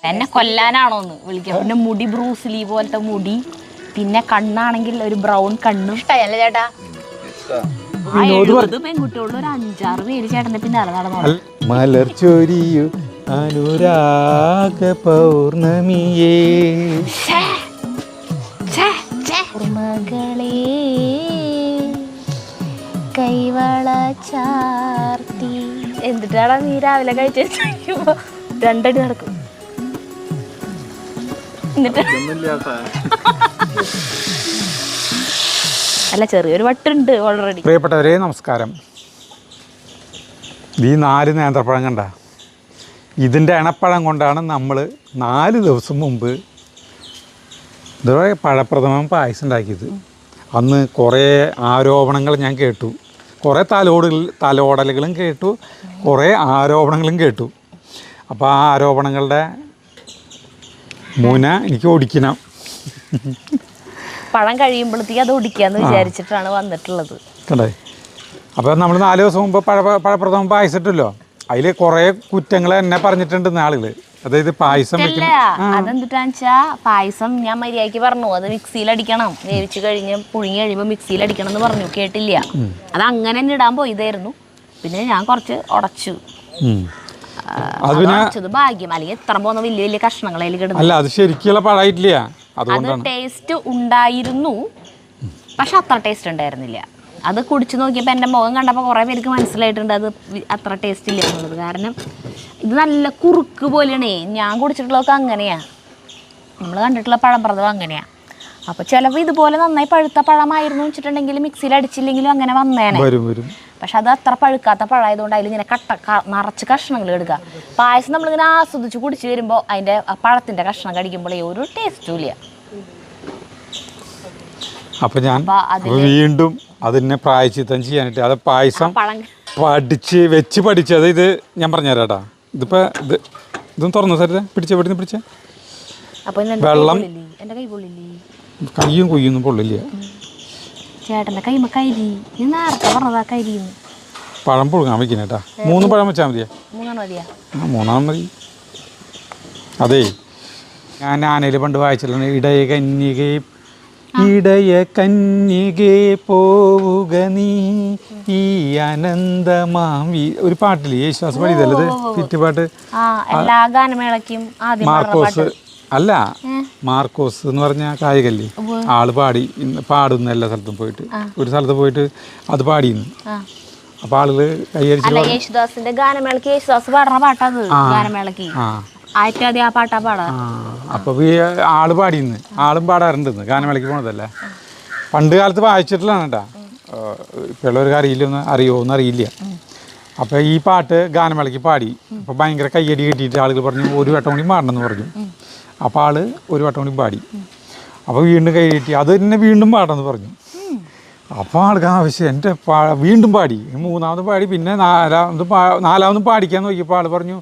എന്നെ കൊല്ലാനാണോന്ന് വിളിക്കാം. പിന്നെ മുടി ബ്രൂസ്ലി പോലത്തെ മുടി, പിന്നെ കണ്ണാണെങ്കിൽ ഒരു ബ്രൗൺ കണ്ണും. ഇഷ്ടല്ലേ ചേട്ടാ? 70 പെൺകുട്ടികളിൽ ഒരു 5-6 പേര് ചേട്ടന്റെ പിന്നാലെ നടന്നു. മലർച്ചൊരിയു അനുരാഗ പൗർണമിയേ മകളെ കൈവള ചാർത്തി. എന്നിട്ടാണ് നീ രാവിലെ കഴിച്ചുമ്പോ 2 അടി നടക്കും. എന്നിട്ട് അല്ല, ചെറിയൊരു വട്ടുണ്ട് ഓൾറെഡി. പ്രിയപ്പെട്ടവരെ നമസ്കാരം. ഈ 4 നേന്ത്രപ്പഴം കണ്ട, ഇതിൻ്റെ ഇണപ്പഴം കൊണ്ടാണ് നമ്മൾ 4 ദിവസം മുമ്പ് ഇതുവരെ പഴപ്രഥമൻ പായസം ഉണ്ടാക്കിയത്. അന്ന് കുറേ ആരോപണങ്ങൾ ഞാൻ കേട്ടു, കുറേ തലോടലുകളും കേട്ടു, കുറേ ആരോപണങ്ങളും കേട്ടു. അപ്പോൾ ആ ആരോപണങ്ങളുടെ മുന എനിക്ക് ഓടിക്കണം. പഴം കഴിയുമ്പോഴത്തേക്ക് അത് ഒടിക്കാന്ന് വിചാരിച്ചിട്ടാണ് വന്നിട്ടുള്ളത്. കണ്ടേ? അപ്പോൾ നമ്മൾ 4 ദിവസം മുമ്പ് പഴപ്രഥമൻ പായസം ഇട്ടല്ലോ, അതിൽ കുറേ കുറ്റങ്ങൾ എന്നെ പറഞ്ഞിട്ടുണ്ട് ആളുകൾ. അതായത് പായസം അതെന്തിട്ടാന്ന് വെച്ചാ, പായസം ഞാൻ മര്യാദയ്ക്ക് പറഞ്ഞു, അത് മിക്സിയിൽ അടിക്കണം, വേവിച്ച് കഴിഞ്ഞ് പുഴുങ്ങി കഴിയുമ്പോൾ മിക്സിയിൽ അടിക്കണം എന്ന് പറഞ്ഞു, കേട്ടില്ല. അത് അങ്ങനെ തന്നെ ഇടാൻ പോയതായിരുന്നു. പിന്നെ ഞാൻ കുറച്ച് ഉടച്ചു. ഉടച്ചത് ഭാഗ്യം, അല്ലെങ്കിൽ ഇത്ര പോകുന്ന വലിയ വലിയ കഷ്ണങ്ങളതിൽ കിടന്നു. അല്ല, അത് ശരിക്കുള്ള പഴമായിട്ടില്ല. അത് ടേസ്റ്റ് ഉണ്ടായിരുന്നു, പക്ഷെ അത്ര ടേസ്റ്റ് ഉണ്ടായിരുന്നില്ല. അത് കുടിച്ചു നോക്കിയപ്പോൾ എൻ്റെ മുഖം കണ്ടപ്പോൾ കുറേ പേർക്ക് മനസ്സിലായിട്ടുണ്ട് അത് അത്ര ടേസ്റ്റ് ഇല്ല എന്നുള്ളത്. കാരണം ഇത് നല്ല കുറുക്ക് പോലെയാണേ. ഞാൻ കുടിച്ചിട്ടുള്ളതൊക്കെ അങ്ങനെയാണ്, നമ്മൾ കണ്ടിട്ടുള്ള പഴപ്രഥമൻ അങ്ങനെയാണ്. അപ്പോൾ ചിലപ്പോൾ ഇതുപോലെ നന്നായി പഴുത്ത പഴമായിരുന്നു വെച്ചിട്ടുണ്ടെങ്കിൽ മിക്സിയിൽ അടിച്ചില്ലെങ്കിലും അങ്ങനെ വന്നേനെ. പക്ഷെ അത് അത്ര പഴുക്കാത്ത പഴമായതുകൊണ്ട് അതിൽ ഇങ്ങനെ നിറച്ച് കഷ്ണങ്ങൾ എടുക്കുക. പായസം നമ്മളിങ്ങനെ ആസ്വദിച്ച് കുടിച്ച് വരുമ്പോൾ അതിൻ്റെ പഴത്തിൻ്റെ കഷ്ണം കടിക്കുമ്പോഴേ ഒരു ടേസ്റ്റും ഇല്ല. അപ്പം ഞാൻ വീണ്ടും അതിനെ പ്രായശ്ചിത്തം ചെയ്യാനായിട്ട് അത് പായസം പഠിച്ചത് ഇത് ഞാൻ പറഞ്ഞുതരാം കേട്ടോ. ഇതിപ്പോൾ ഇതൊന്നും തുറന്നു സാർ, പിടിച്ച വെള്ളം കയ്യും കൊയ്യൊന്നും പൊള്ളില്ല. ചേട്ടൻ്റെ കൈമ കരി, നേരത്തെ പറഞ്ഞതാ കരിന്ന്. പഴം പുഴുങ്ങാൻ വയ്ക്കുന്ന കേട്ടാ. 3 പഴം വെച്ചാൽ മതിയാ? 3 മതി. അതേ, ഞാൻ ആനയിൽ പണ്ട് വായിച്ചിട്ടുണ്ട്, ഇടയ കന്യകേ പോവുക നീ ഈ അനന്തമാം ഒരു പാട്ടില്ലേ, യേശുദാസ് പാടിയതല്ലത്, പിറ്റുപാട്ട്. മാർക്കോസ് അല്ല, മാർക്കോസ് എന്ന് പറഞ്ഞ കായികല്ലേ, ആള് പാടുന്ന എല്ലാ സ്ഥലത്തും പോയിട്ട്, ഒരു സ്ഥലത്ത് പോയിട്ട് അത് പാടിയിരുന്നു. അപ്പൊ ആളുകള് കൈയടിച്ചു. യേശുദാസിന്റെ ഗാനമേളക്ക് യേശുദാസ് പാടുന്ന പാട്ടത്, ഗാനമേളക്ക് ആദ്യം ആ പാട്ടാ പാടാ. അപ്പൊ ആള് പാടിന്ന്, ആളും പാടാറുണ്ടെന്ന്, ഗാനമേളയ്ക്ക് പോണതല്ലേ. പണ്ട് കാലത്ത് വായിച്ചിട്ടുള്ളതാണ് കേട്ടാ. പിള്ളേർക്ക് അറിയുമെന്ന് അറിയില്ല. അപ്പോൾ ഈ പാട്ട് ഗാനമേളയ്ക്ക് പാടി. അപ്പോൾ ഭയങ്കര കയ്യടി കിട്ടിയിട്ട് ആളുകൾ പറഞ്ഞു ഒരു വട്ടം കൂടി പാടണമെന്ന് പറഞ്ഞു. അപ്പോൾ ആള് ഒരു വട്ടം കൂടി പാടി. അപ്പോൾ വീണ്ടും കൈ കിട്ടി, അത് തന്നെ വീണ്ടും പാടണമെന്ന് പറഞ്ഞു. അപ്പോൾ ആൾക്ക് ആവശ്യം എൻ്റെ വീണ്ടും പാടി, 3ാമത് പാടി, പിന്നെ 4ാമതും പാടിക്കാൻ നോക്കിയപ്പോൾ ആൾ പറഞ്ഞു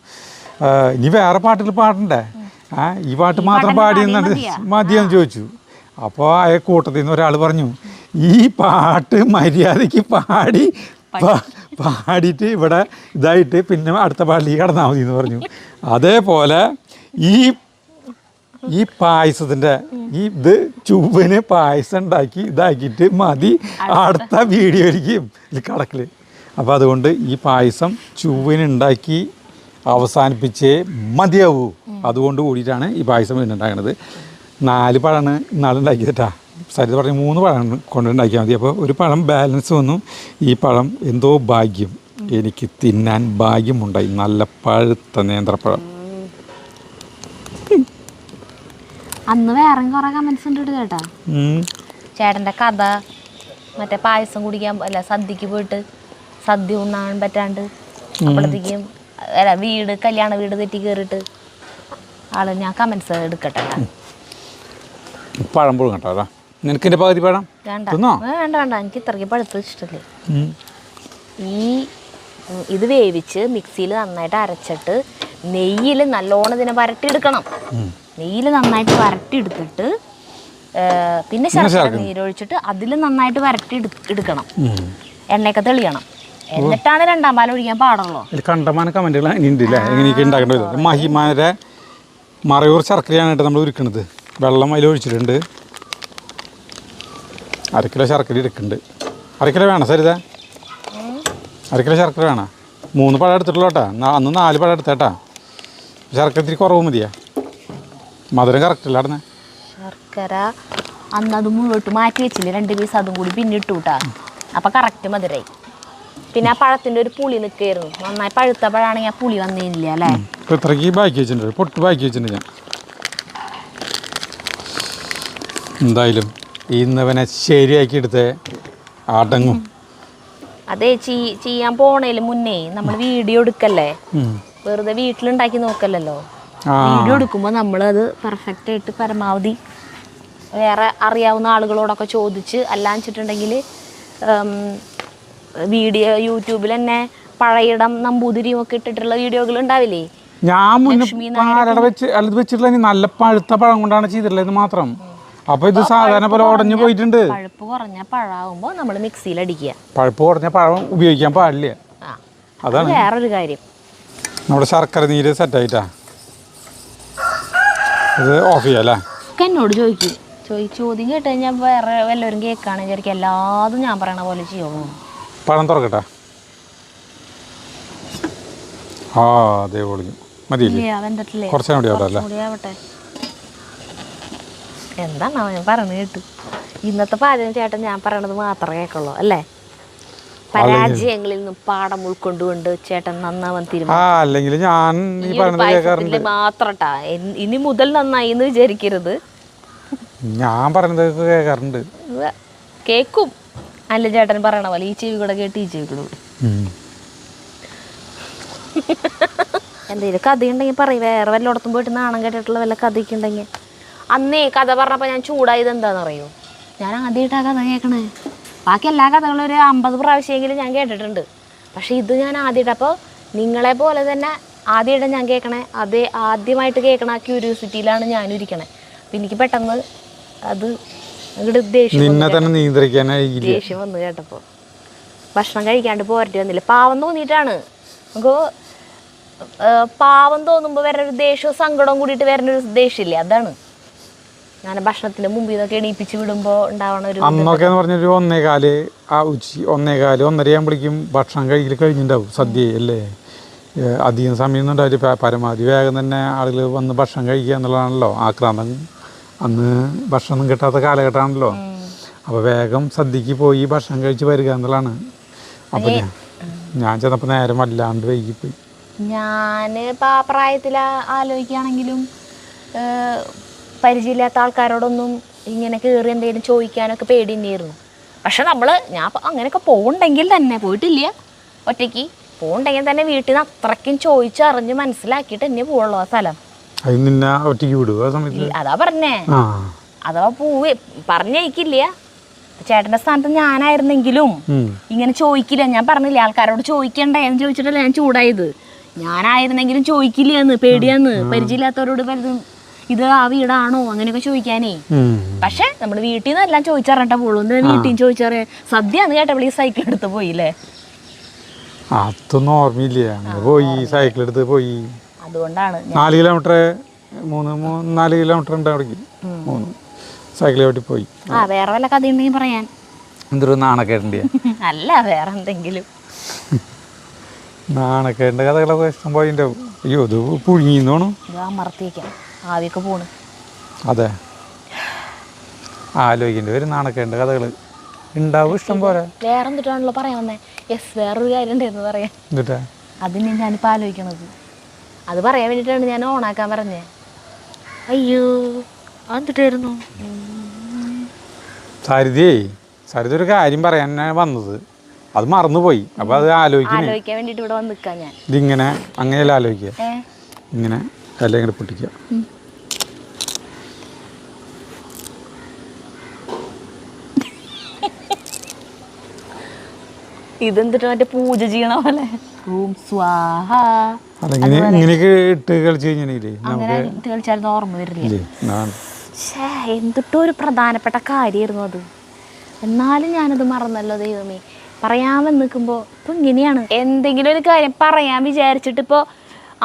ഇനി വേറെ പാട്ടുകൾ പാടണ്ടേ, ഈ പാട്ട് മാത്രം പാടിയെന്നാണ് മതിയെന്ന് ചോദിച്ചു. അപ്പോൾ ആ കൂട്ടത്തിൽ നിന്ന് ഒരാൾ പറഞ്ഞു ഈ പാട്ട് മര്യാദയ്ക്ക് പാടിയിട്ട് ഇവിടെ ഇതായിട്ട് പിന്നെ അടുത്ത പാട്ടിലേക്ക് കടന്നാൽ മതി എന്ന് പറഞ്ഞു. അതേപോലെ ഈ പായസത്തിൻ്റെ ഇത് ചുവന് പായസം ഉണ്ടാക്കി ഇതാക്കിയിട്ട് മതി അടുത്ത വീഡിയോയിലേക്കും ഇത് കടക്കൽ. അപ്പോൾ അതുകൊണ്ട് ഈ പായസം ചുവനുണ്ടാക്കി അവസാനിപ്പിച്ചേ മതിയാവൂ. അതുകൊണ്ട് കൂടിയിട്ടാണ് ഈ പായസം ഉണ്ടാക്കുന്നത്. 4 പഴമാണ് ഇന്നാളുണ്ടാക്കിയതാ. സരിത പറഞ്ഞ് 3 പഴം കൊണ്ടുണ്ടാക്കിയാൽ മതി. അപ്പോൾ ഒരു പഴം ബാലൻസ് വന്നു. ഈ പഴം എന്തോ ഭാഗ്യം, എനിക്ക് തിന്നാൻ ഭാഗ്യമുണ്ടായി. നല്ല പഴുത്ത നേന്ത്രപ്പഴം. അന്ന് വേറെ കുറെ കമന്റ്സ് ഉണ്ട് ചേട്ടാ. ചേട്ടൻ്റെ കഥ, മറ്റേ പായസം കുടിക്കാൻ അല്ല സദ്യക്ക് പോയിട്ട് സദ്യ ഉണ്ണാൻ പറ്റാണ്ട് അപ്പോഴത്തേക്കും കല്യാണ വീട് തെറ്റി കയറിയിട്ട് ആള്, ഞാൻ കമന്റ്സ് എടുക്കട്ടെ. പഴം പുഴുങ്ങ കേട്ടോ. നിനക്ക് എൻ്റെ പകുതി പഴം വേണ്ട, എനിക്ക് ഇത്രയ്ക്ക് പഴുത്ത് ഇഷ്ടല്ലേ. ഇത് വേവിച്ച് മിക്സിയിൽ നന്നായിട്ട് അരച്ചിട്ട് നെയ്യിൽ നല്ലോണം ഇതിനെ വരട്ടിയെടുക്കണം. നെയ്യിൽ നന്നായിട്ട് വരട്ടിയെടുത്തിട്ട് പിന്നെ ശർക്കര നീരൊഴിച്ചിട്ട് അതിൽ നന്നായിട്ട് വരട്ടി എടുക്കണം. എണ്ണയൊക്കെ തെളിയണം. എന്നിട്ടാണ് 2ാം പാൽ ഒഴിക്കാൻ പാടുള്ളൂ. കണ്ടമാന കമന്റുകൾ മഹിമാരെ മറയൂർ ശർക്കരയാണ് കേട്ടോ നമ്മൾ ഉരുക്കണത്. വെള്ളം അതിൽ ഒഴിച്ചിട്ടുണ്ട്. 1/2 കിലോ ശർക്കര എടുക്കുന്നുണ്ട്. 1/2 കിലോ വേണം സരിത? 1/2 കിലോ ശർക്കര വേണം. 3 പഴം എടുത്തിട്ടുള്ളൂ കേട്ടോ. അന്ന് 4 പഴം എടുത്തേട്ടാ. ശർക്കര ഇത്തിരി കുറവ് മതിയാ. മധുരം കറക്റ്റ് അല്ല അടന്നെ. ശർക്കര അന്ന് അത് മുഴുവട്ട് മാറ്റി വെച്ചില്ലേ, 2 പീസ് അതും കൂടി പിന്നെ ഇട്ടു കേട്ടാ. അപ്പം കറക്റ്റ് മധുരമായി. പിന്നെ ആ പഴത്തിൻ്റെ ഒരു പുളി നിൽക്കുകയായിരുന്നു. നന്നായി പഴുത്ത പഴമാണെങ്കിൽ ആ പുളി വന്നില്ല അല്ലേ. ഇപ്പം ഇത്രയ്ക്ക് ബാക്കി വെച്ചിട്ടുണ്ട്, പൊട്ട് ബാക്കി വെച്ചിട്ടുണ്ട് ഞാൻ. എന്തായാലും ഇന്നവനെ ശരിയാക്കി എടുത്തേ അടങ്ങും. അതെ, ചെയ്യാൻ പോണേലും മുന്നേ നമ്മൾ വീഡിയോ എടുക്കല്ലേ, വെറുതെ വീട്ടിലുണ്ടാക്കി നോക്കല്ലോ. വീഡിയോ എടുക്കുമ്പോൾ നമ്മളത് പെർഫെക്റ്റ് ആയിട്ട് പരമാവധി വേറെ അറിയാവുന്ന ആളുകളോടൊക്കെ ചോദിച്ച് അല്ലാന്നിട്ടുണ്ടെങ്കിൽ വീഡിയോ യൂട്യൂബിൽ തന്നെ പഴയിടം നമ്പൂതിരിയും ഒക്കെ ഇട്ടിട്ടുള്ള വീഡിയോകൾ ഉണ്ടാവില്ലേ. ഞാൻ വെച്ചിട്ടുള്ള നല്ല പഴുത്ത പഴം കൊണ്ടാണ് ചെയ്തിട്ടുള്ളത് മാത്രം. അപ്പൊ ഇത് സാധാരണ പോലെ ഉടഞ്ഞു പോയിട്ടുണ്ട്. പഴുപ്പ് കുറഞ്ഞ പഴമാകുമ്പോൾ നമ്മൾ മിക്സിയിൽ അടിക്കുക. പഴുപ്പ് കുറഞ്ഞ പഴം ഉപയോഗിക്കാൻ പാടില്ല. അതാണ് വേറൊരു കാര്യം. നമ്മുടെ ശർക്കര നീര് സെറ്റായിട്ടാ ഇത് ഓഫ് ചെയ്യാം അല്ലേ. എന്നോട് ചോദ്യം കേട്ട് കഴിഞ്ഞാൽ വേറെ വല്ലവരും കേൾക്കുകയാണെന്ന് വിചാരിക്കും എല്ലാതും ഞാൻ പറയണ പോലെ ചെയ്യുള്ളൂ. പഴം തുറക്കട്ടെ. ആ അതേ പൊളിഞ്ഞു മതിയില്ലേ, കുറച്ചും കൂടി ആവട്ടെ. എന്താണോ ഞാൻ പറഞ്ഞു കേട്ടു. ഇന്നത്തെ പാചകം ചേട്ടൻ ഞാൻ പറയണത് മാത്രമേ കേൾക്കുള്ളൂ അല്ലേ. പരാജയങ്ങളിൽ നിന്നും പാഠം ഉൾക്കൊണ്ടുകൊണ്ട് ചേട്ടൻ നന്നാവാൻ തീരുമാനിച്ചു മാത്രട്ടാ. ഇനി മുതൽ നന്നായി എന്ന് വിചാരിക്കരുത്. ഞാൻ പറയുന്നത് കേൾക്കാറുണ്ട്, കേക്കും. അല്ല ചേട്ടൻ പറയണ പോലെ ഈ ചെവി കൂടെ കേട്ട് ഈ ചെവി കൂടെ. എന്തെങ്കിലും കഥയുണ്ടെങ്കിൽ പറയും. വേറെ വല്ലയിടത്തും പോയിട്ട് നാണം കേട്ടിട്ടുള്ള വല്ല കഥയൊക്കെ ഉണ്ടെങ്കിൽ. അന്നേ കഥ പറഞ്ഞപ്പോൾ ഞാൻ ചൂടായത് എന്താണെന്ന് അറിയോ? ഞാൻ ആദ്യമായിട്ടാണ് കഥ കേൾക്കണേ. ബാക്കി എല്ലാ കഥകളും ഒരു 50 പ്രാവശ്യമെങ്കിലും ഞാൻ കേട്ടിട്ടുണ്ട്. പക്ഷേ ഇത് ഞാൻ ആദ്യമായിട്ട്. അപ്പോൾ നിങ്ങളെ പോലെ തന്നെ ആദ്യമായിട്ട് ഞാൻ കേൾക്കണേ. അതേ ആദ്യമായിട്ട് കേൾക്കണ ആ ക്യൂരിയോസിറ്റിയിലാണ് ഞാനും ഇരിക്കണേ. അപ്പം എനിക്ക് പെട്ടെന്ന് അത് അങ്ങോട്ട് ദേഷ്യം വന്ന് കേട്ടപ്പോൾ ഭക്ഷണം കഴിക്കാണ്ട് പോരട്ടി വന്നില്ല. പാവം തോന്നിയിട്ടാണ്. നമുക്ക് പാവം തോന്നുമ്പോൾ വേറൊരു ദേഷ്യവും സങ്കടവും കൂടിയിട്ട് വരുന്നൊരു ദേഷ്യമില്ലേ, അതാണ്. ഞാൻ ഭക്ഷണത്തിന് മുമ്പിൽ നിന്നൊക്കെ എണീപ്പിച്ച് വിടുമ്പോൾ ഉണ്ടാവണ ഒരു അന്നൊക്കെ എന്ന് പറഞ്ഞൊരു 1:15 ആ ഉച്ചി 1:15 1:30 ആകുമ്പോഴേക്കും ഭക്ഷണം കഴിക്കൽ കഴിഞ്ഞിട്ടുണ്ടാവും. സദ്യ അല്ലേ, അധികം സമയമൊന്നും ഉണ്ടാവില്ല. പരമാവധി വേഗം തന്നെ ആളുകൾ വന്ന് ഭക്ഷണം കഴിക്കുക എന്നുള്ളതാണല്ലോ ആക്രാന്തം. അന്ന് ഭക്ഷണം കിട്ടാത്ത കാലഘട്ടമാണല്ലോ. അപ്പോൾ വേഗം സദ്യക്ക് പോയി ഭക്ഷണം കഴിച്ച് വരിക എന്നുള്ളതാണ്. അപ്പോൾ ഞാൻ ചെന്നപ്പോൾ നേരം വല്ലാണ്ട് വൈകിപ്പോയി. ഞാൻ ഇപ്പോൾ ആ പ്രായത്തിൽ ആലോചിക്കുകയാണെങ്കിലും പരിചയമില്ലാത്ത ആൾക്കാരോടൊന്നും ഇങ്ങനെ കയറി എന്തെങ്കിലും ചോദിക്കാനൊക്കെ പേടി തന്നെയായിരുന്നു. പക്ഷെ ഞാൻ അങ്ങനെയൊക്കെ പോകണ്ടെങ്കിൽ തന്നെ, പോയിട്ടില്ല ഒറ്റയ്ക്ക്, പോകണ്ടെങ്കിൽ തന്നെ വീട്ടിൽ നിന്ന് അത്രയ്ക്കും ചോദിച്ചറിഞ്ഞ് മനസ്സിലാക്കിയിട്ട് തന്നെ പോവുള്ളൂ ആ സ്ഥലം. അതാ പറഞ്ഞേ. അഥവാ പറഞ്ഞയക്കില്ല. ചേട്ടൻ്റെ സ്ഥാനത്ത് ഞാനായിരുന്നെങ്കിലും ഇങ്ങനെ ചോദിക്കില്ല. ഞാൻ പറഞ്ഞില്ലേ ആൾക്കാരോട് ചോദിക്കണ്ടേ എന്ന് ചോദിച്ചിട്ടല്ലേ ഞാൻ ചൂടായത്. ഞാനായിരുന്നെങ്കിലും ചോദിക്കില്ല, പേടിയാന്ന്. പരിചയമില്ലാത്തവരോട് പലതും ഇത് ആ വീടാണോ അങ്ങനെയൊക്കെ ചോദിക്കാനേ. പക്ഷെ നമ്മൾ വീട്ടിൽ നിന്ന് എല്ലാം ചോദിച്ചറിഞ്ഞിട്ടാ പോളൂ. വീട്ടിൽ ചോദിച്ചറിയാൻ സദ്യ എന്ന് കേട്ടപ്പോൾ ഈ സൈക്കിൾ എടുത്ത് പോയില്ലേ. അതൊന്നും ഓർമ്മയില്ല. പോയി സൈക്കിൾ എടുത്ത് പോയി. അതുകൊണ്ടാണ് 4 കിലോമീറ്റർ 4 കിലോമീറ്റർ ഉണ്ട് അവിടേക്ക്. 3 സൈക്കിൾ ചവിട്ടി പോയി. വേറെ വല്ല കഥ ഉണ്ടെങ്കിൽ പറയാൻ. എന്തൊരു നാണക്കേടിൻ്റെ അല്ല വേറെ എന്തെങ്കിലും നാണക്കേടിൻ്റെ കഥകളൊക്കെ ഇഷ്ടം പോയി ഉണ്ടാവും. അയ്യോ ഇത് പുഴുങ്ങിന്നോണു. അമർത്തിയേക്കാം ആവിയൊക്കെ പോണ്. അതെ, ആലോചിക്കേണ്ടി വരും. നാണക്കേണ്ട കഥകൾ ഉണ്ടാവും ഇഷ്ടം പോലെ. വേറെ എന്തിട്ടാണല്ലോ പറയാൻ വന്നേ. വേറൊരു കാര്യം ഉണ്ടായിരുന്നു പറയാൻ. എന്നിട്ടാ അതിന് ഞാനിപ്പോൾ ആലോചിക്കണത്. അത് പറയാൻ വേണ്ടിയിട്ടാണ് ഞാൻ ഓണാക്കാൻ പറഞ്ഞേ. അയ്യോ എന്നിട്ടായിരുന്നു സരിത ഒരു കാര്യം പറയാനാണ് വന്നത്. അത് മറന്നുപോയി. അപ്പോൾ അത് ആലോചിക്കാൻ വേണ്ടിയിട്ട് ഇവിടെ വന്ന് നിൽക്കാൻ ഞാൻ. ഇതിങ്ങനെ അങ്ങനെയല്ല ആലോചിക്കുക. ഇങ്ങനെ എല്ലാം ഇങ്ങനെ പൊട്ടിക്കുക. ഇതെന്തിട്ട് മറ്റേ പൂജ ചെയ്യണ പോലെ സ്വാഹ ഇങ്ങനെയൊക്കെ ഇട്ട് കളിച്ചു കഴിഞ്ഞാൽ അങ്ങനെ ഇട്ട് കളിച്ചാലും ഓർമ്മ വരില്ലേ. എന്തിട്ടോ ഒരു പ്രധാനപ്പെട്ട കാര്യമായിരുന്നു അത്. എന്നാലും ഞാനത് മറന്നല്ലോ ദൈവമേ. പറയാമെന്ന് നിൽക്കുമ്പോൾ ഇപ്പം ഇങ്ങനെയാണ്. എന്തെങ്കിലും ഒരു കാര്യം പറയാൻ വിചാരിച്ചിട്ട് ഇപ്പോൾ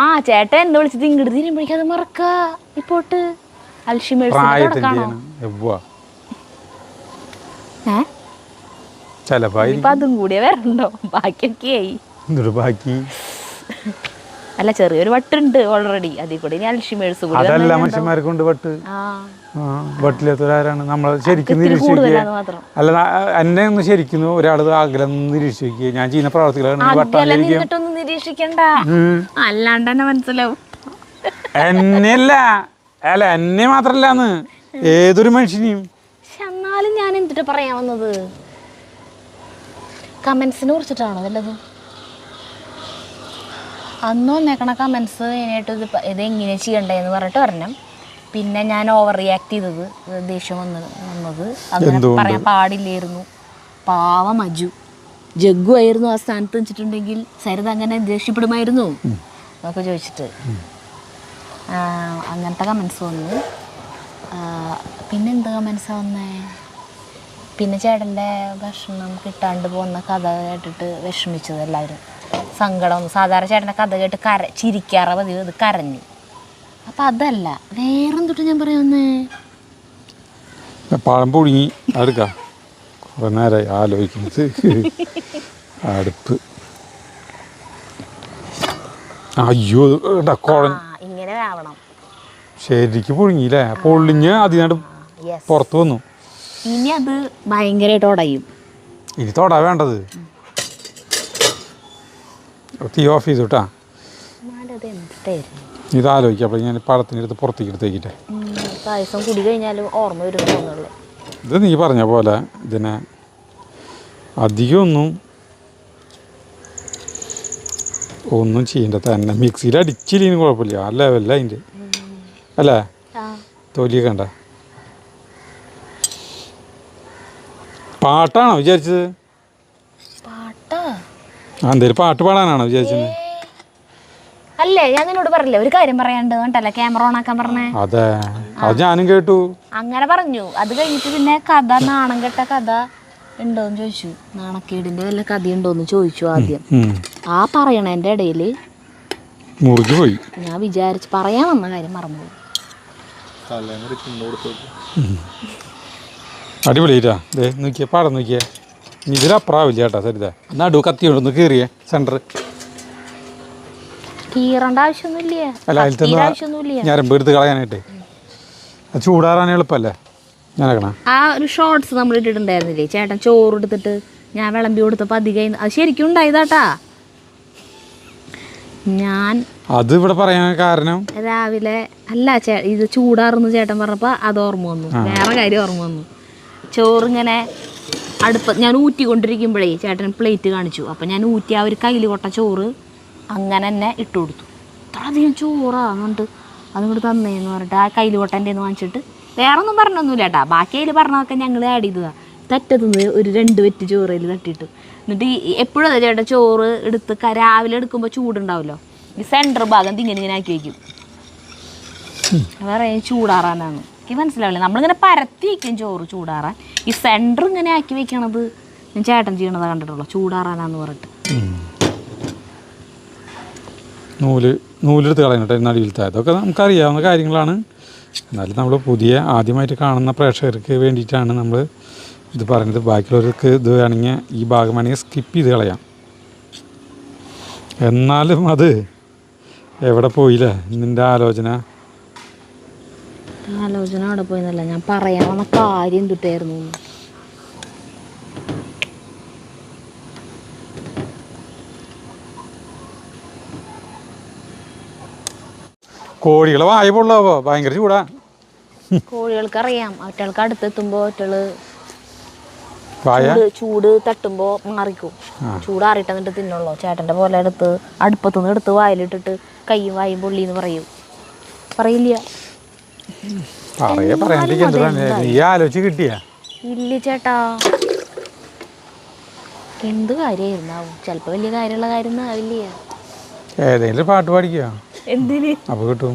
ആ ചേട്ടൻ എന്നെ വിളിച്ചിട്ട് ഇങ്ങോട്ട് തിരുമ്പോഴേക്കും അത് മറക്ക ഇപ്പോട്ട് അൽഷിമേഴ്സിനാണോ ഇപ്പൊ അതും കൂടിയേ വരണ്ടോ ബാക്കിയൊക്കെയായി ബാക്കി അല്ല ചെറിയൊരു വട്ടുണ്ട് ഓൾറെഡി അതിൽ കൂടി ഇനി അൽഷിമേഴ്സ് കൂടി അതെല്ലാം മനുഷ്യന്മാർക്കുണ്ട് വട്ട് വട്ടിലെത്തൊരാരാണ് നമ്മൾ ശരിക്കും നിരീക്ഷിക്കുക അല്ല എന്നെ ഒന്ന് ശരിക്കും ഒരാൾ അകലം നിരീക്ഷിക്കുക ഞാൻ ചെയ്യുന്ന പ്രവർത്തികളാണ് നിരീക്ഷിക്കണ്ട അല്ലാണ്ട് തന്നെ മനസ്സിലാവും എന്നെയല്ല അല്ല എന്നെ മാത്രല്ലാന്ന് ഏതൊരു മനുഷ്യനെയും. എന്നാലും ഞാൻ എന്തിട്ട് പറയാൻ വന്നത് കമന്റ്സിനെ കുറിച്ചിട്ടാണോ വല്ലതും അന്ന് വന്നേക്കണ കമന്റ്സ് അതിനായിട്ട് ഇത് എങ്ങനെ ചെയ്യണ്ടേന്ന് പറഞ്ഞിട്ട് പറഞ്ഞു. പിന്നെ ഞാൻ ഓവർ റിയാക്ട് ചെയ്തത് ദേഷ്യം വന്നത് അങ്ങനെ പറയാൻ പാടില്ലായിരുന്നു. പാവ മജു ജഗ്ഗു ആയിരുന്നു ആ സ്ഥാനത്ത് വെച്ചിട്ടുണ്ടെങ്കിൽ സരിത അങ്ങനെ ദേഷ്യപ്പെടുമായിരുന്നു എന്നൊക്കെ ചോദിച്ചിട്ട് അങ്ങനത്തെ കമൻസ് വന്നു. പിന്നെന്ത് കമൻസാണ് വന്നേ? പിന്നെ ചേട്ടൻ്റെ ഭക്ഷണം കിട്ടാണ്ട് പോകുന്ന കഥ കേട്ടിട്ട് വിഷമിച്ചത് എല്ലാവരും. സങ്കടം വന്നു. സാധാരണ ചേട്ടൻ്റെ കഥ കേട്ട് ചിരിക്കാറ പതിവ്, ഇത് കരഞ്ഞു. അപ്പം അതല്ല വേറെന്തൊട്ട് ഞാൻ പറയാന്നേ പഴം പുഴുങ്ങി അടുക്ക കുറെ നേരമായി ആലോചിക്കുന്നത്. അടുപ്പ് അയ്യോ ഇങ്ങനെ ആവണം. ശരിക്ക് പുഴുങ്ങിയില്ലേ? പൊള്ളിഞ്ഞ് അതിനായിട്ട് പുറത്ത് വന്നു. ഇനി അത് ഭയങ്കരമായിട്ട് ഉടയും. ഇനി തൊടാ വേണ്ടത്. തീ ഓഫ് ചെയ്തു കേട്ടാ. ഇത് ആലോചിക്കാം. അപ്പം ഞാൻ പഴത്തിനെടുത്ത് പുറത്തേക്ക് എടുത്തേക്കിട്ടെ. പായസം കുടി കഴിഞ്ഞാലും ഓർമ്മ വരും. ഇത് നീ പറഞ്ഞ പോലെ ഇതിനെ അധികം ഒന്നും ചെയ്യണ്ട. തന്നെ മിക്സിയിൽ അടിച്ചില്ലെങ്കിൽ കുഴപ്പമില്ല. ആ ലെവലില്ല അതിൻ്റെ അല്ലേ? തൊലിയൊക്കെ കണ്ട. പാട്ടാണോ വിചാരിച്ചത്? എന്തേലും പാട്ട് പാടാനാണോ വിചാരിച്ചത്? അല്ലേ ഞാൻ നിന്നോട് പറഞ്ഞില്ലേ ഒരു കാര്യം പറയാണ്ട് കണ്ടല്ലേ ക്യാമറ ഓൺ ആക്കാൻ പറഞ്ഞേ. അതെ അത് ഞാനും കേട്ടു. അങ്ങനെ പറഞ്ഞു. അത് കഴിഞ്ഞിട്ട് പിന്നെ കഥ നാണം കെട്ട കഥ ഉണ്ടോന്ന് ചോദിച്ചു. നാണക്കേടിന്റെ വല്ല കഥയുണ്ടോന്ന് ചോദിച്ചു ആദ്യം. ആ പറയണേന്റെ ഇടയില് മുറിഞ്ഞു പോയി. ഞാൻ വിചാരിച്ചു പറയാൻ വന്ന കാര്യം മറന്നുപോയി. അടിപൊളിയാ. നോക്കിയേ പാടം നോക്കിയേ. ഇതിലപ്പുറാവില്ല കേട്ടോ സരിത. നടു കത്തി കൊണ്ടൊന്ന് കീറിയേ സെന്റർ. കീറേണ്ട ആവശ്യമൊന്നുമില്ല. അല്ല അതിലത്തെ ഞരമ്പ് എടുത്ത് കളയാനായിട്ട് അത് ചൂടാറാൻ എളുപ്പമല്ലേ? ഞാനേക്കണ ആ ഒരു ഷോർട്സ് നമ്മൾ ഇട്ടിട്ടുണ്ടായിരുന്നില്ലേ ചേട്ടൻ ചോറ് എടുത്തിട്ട് ഞാൻ വിളമ്പി കൊടുത്തപ്പോൾ അധികം അത് ശരിക്കും ഉണ്ടായതാട്ടാ. ഞാൻ അത് ഇവിടെ പറയാൻ കാരണം രാവിലെ അല്ല ഇത് ചൂടാറുന്നു ചേട്ടൻ പറഞ്ഞപ്പോൾ അത് ഓർമ്മ വന്നു. വേറെ കാര്യം ഓർമ്മ വന്നു. ചോറിങ്ങനെ ഞാൻ ഊറ്റിക്കൊണ്ടിരിക്കുമ്പോഴേ ചേട്ടൻ പ്ലേറ്റ് കാണിച്ചു. അപ്പം ഞാൻ ഊറ്റി ആ ഒരു കയ്യിൽ കൊട്ട ചോറ് അങ്ങനെ തന്നെ ഇട്ട് കൊടുത്തു. അത്ര അധികം ചോറാന്നുണ്ട് അതുകൊണ്ട് തന്നേന്ന് പറഞ്ഞിട്ട് ആ കയ്യിൽ കൊട്ടൻ്റെ ഒന്ന് വാങ്ങിച്ചിട്ട് വേറെ ഒന്നും പറഞ്ഞൊന്നുമില്ല കേട്ടാ. ബാക്കി അതിൽ പറഞ്ഞതൊക്കെ ഞങ്ങൾ ആഡ് ചെയ്തതാണ്. തറ്റത്തുനിന്ന് ഒരു 2 വെറ്റ് ചോറയിൽ തട്ടിയിട്ട് എന്നിട്ട് എപ്പോഴും അതെ ചേട്ടാ ചോറ് എടുത്ത് രാവിലെ എടുക്കുമ്പോൾ ചൂടുണ്ടാവുമല്ലോ ഈ സെൻറ്റർ ഭാഗം ഇങ്ങനെ ആക്കി വയ്ക്കും. വേറെ ചൂടാറാനാണ് എനിക്ക് മനസ്സിലാവില്ല. നമ്മളിങ്ങനെ പരത്തി വയ്ക്കും ചോറ് ചൂടാറാൻ. ഈ സെൻറ്റർ ഇങ്ങനെ ആക്കി വെക്കണത് ഞാൻ ചേട്ടൻ ചെയ്യണത് കണ്ടിട്ടുള്ളൂ. ചൂടാറാനാന്ന് പറഞ്ഞിട്ട് നൂലെടുത്ത് കളയട്ടെ നടുവിലത്തെ. അതൊക്കെ നമുക്കറിയാവുന്ന കാര്യങ്ങളാണ്. എന്നാലും നമ്മൾ ആദ്യമായിട്ട് കാണുന്ന പ്രേക്ഷകർക്ക് വേണ്ടിയിട്ടാണ് നമ്മൾ ഇത് പറയുന്നത്. ബാക്കിയുള്ളവർക്ക് ഇത് വേണമെങ്കിൽ ഈ ഭാഗം വേണമെങ്കിൽ സ്കിപ്പ് ചെയ്ത് കളയാം. എന്നാലും അത് എവിടെ പോയില്ലേ നിൻ്റെ ആലോചന അവിടെ പോയെന്നല്ല ഞാൻ പറയാൻ വന്ന കാര്യം എന്തിട്ടായിരുന്നു. കോഴികളെ വായ പൊള്ളാവോ? ഭയങ്കര ചൂടാ. കോഴികൾക്ക് അറിയാം ഒറ്റകൾക്ക് അടുത്തെത്തുമ്പോ വായ ചൂട് തട്ടുമ്പോ മാറിക്കും. ചൂടാറിട്ട് എന്നിട്ട് തിന്നുള്ളൂ. ചേട്ടന്റെ പോലെ എടുത്ത് അടുപ്പത്തുനിന്ന് എടുത്ത് വായിലിട്ടിട്ട് കയ്യും വായും പൊള്ളിന്ന് പറയില്ല. ആലോചിച്ച് കിട്ടിയാ ഇല്ല ചേട്ടാ. എന്ത് കാര്യമായിരുന്നാവും. ചിലപ്പോ വലിയ കാര്യമുള്ള കാര്യം ആവില്ല. ഏതെങ്കിലും പാട്ട് പാടിക്കോ? എന്തിന്? അപ്പൊ കിട്ടും.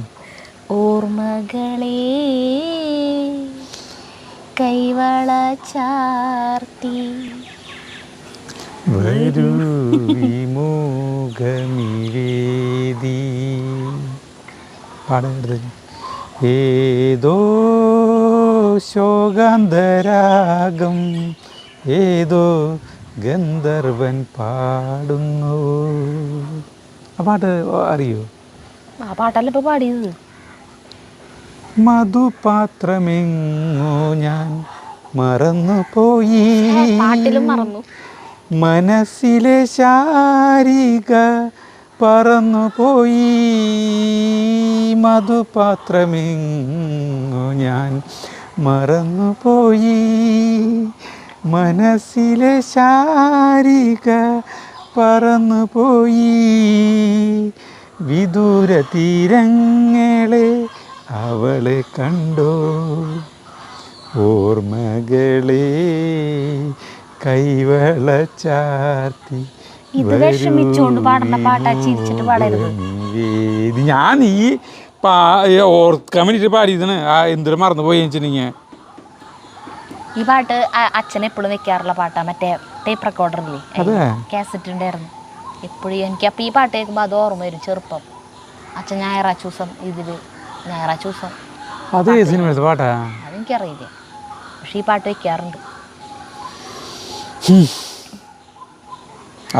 ഓർമ്മകളെ കൈവള ചാർത്തി വരൂ വിമുഖമിഴേതി പാടെടുത്തേക്ക്. ഏതോ ശോകാന്തരാഗം ഏതോ ഗന്ധർവൻ പാടുന്നു. ആ പാട്ട് അറിയോ? ആ പാട്ടല്ല ഇപ്പോൾ പാടിയത്. മധുപാത്രമെങ്ങോ ഞാൻ മറന്നുപോയി, പാട്ടിലും മറന്നു. മനസ്സിലെ ശാരിക പറന്നുപോയി. മധുപാത്രമെങ്ങോ ഞാൻ മറന്നുപോയി, മനസ്സിലെ ശാരിക പറന്നുപോയി. വിദൂര തീരങ്ങളെ അവളെ കണ്ടോ, ഓർമ്മകളെ കൈവള ചാർത്തി. ഇത് വിഷമിച്ചുകൊണ്ട് പാടുന്ന പാട്ടാ, ചിരിച്ചിട്ട് പാടരുത്. ഇത് ഞാൻ ഈ ഓർക്കാൻ വേണ്ടിയിട്ട് പാടിയതാണ്. എന്തൊരു മറന്നു പോയി വെച്ചിട്ടുണ്ടെങ്കിൽ ഈ പാട്ട് അച്ഛൻ എപ്പോഴും വെക്കാറുള്ള പാട്ടാ. മറ്റേ ടേപ്പ് റെക്കോർഡറില്ലേ, കാസറ്റ് ഉണ്ടായിരുന്നു എപ്പോഴും. എനിക്ക് അപ്പം ഈ പാട്ട് കേൾക്കുമ്പോൾ അത് ഓർമ്മ വരും ചെറുപ്പം. അച്ഛൻ ഞായറാഴ്ച ദിവസം ഞായറാഴ്ച ദിവസം അത് സിനിമ പാട്ടാ, അതെനിക്കറിയില്ല. പക്ഷെ ഈ പാട്ട് വെക്കാറുണ്ട്.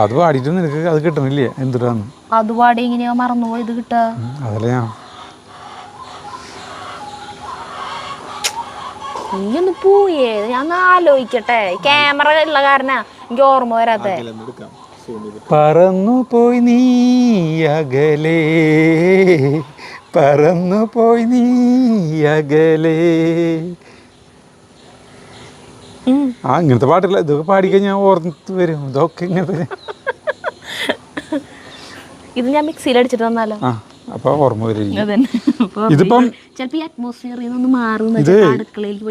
അത് പാടിയിട്ട് നിനക്ക് അത് കിട്ടണില്ലേ? എന്തിനാന്ന് അത് പാടി എങ്ങനെയാ മറന്നുപോയത് കിട്ടുക? അതല്ലേ നീയൊന്ന് പോയേ, ഞാൻ ആലോചിക്കട്ടെ. ക്യാമറ ഉള്ള കാരണ എനിക്ക് ഓർമ്മ വരാത്തെ. പറന്നു പോയി നീ അകലേ, പറന്നു പോയി നീ അകലേ. ഇങ്ങനത്തെ പാട്ടില്ല, ഇതൊക്കെ പാടിക്കഴിഞ്ഞാൽ ഓർത്ത് വരും. ഇതൊക്കെ ഇങ്ങനത്തെ ഇത് ഞാൻ മിക്സിയിൽ അടിച്ചിട്ട് തന്നാലോ? അപ്പൊ ഓർമ്മ വരും. ഇതിപ്പം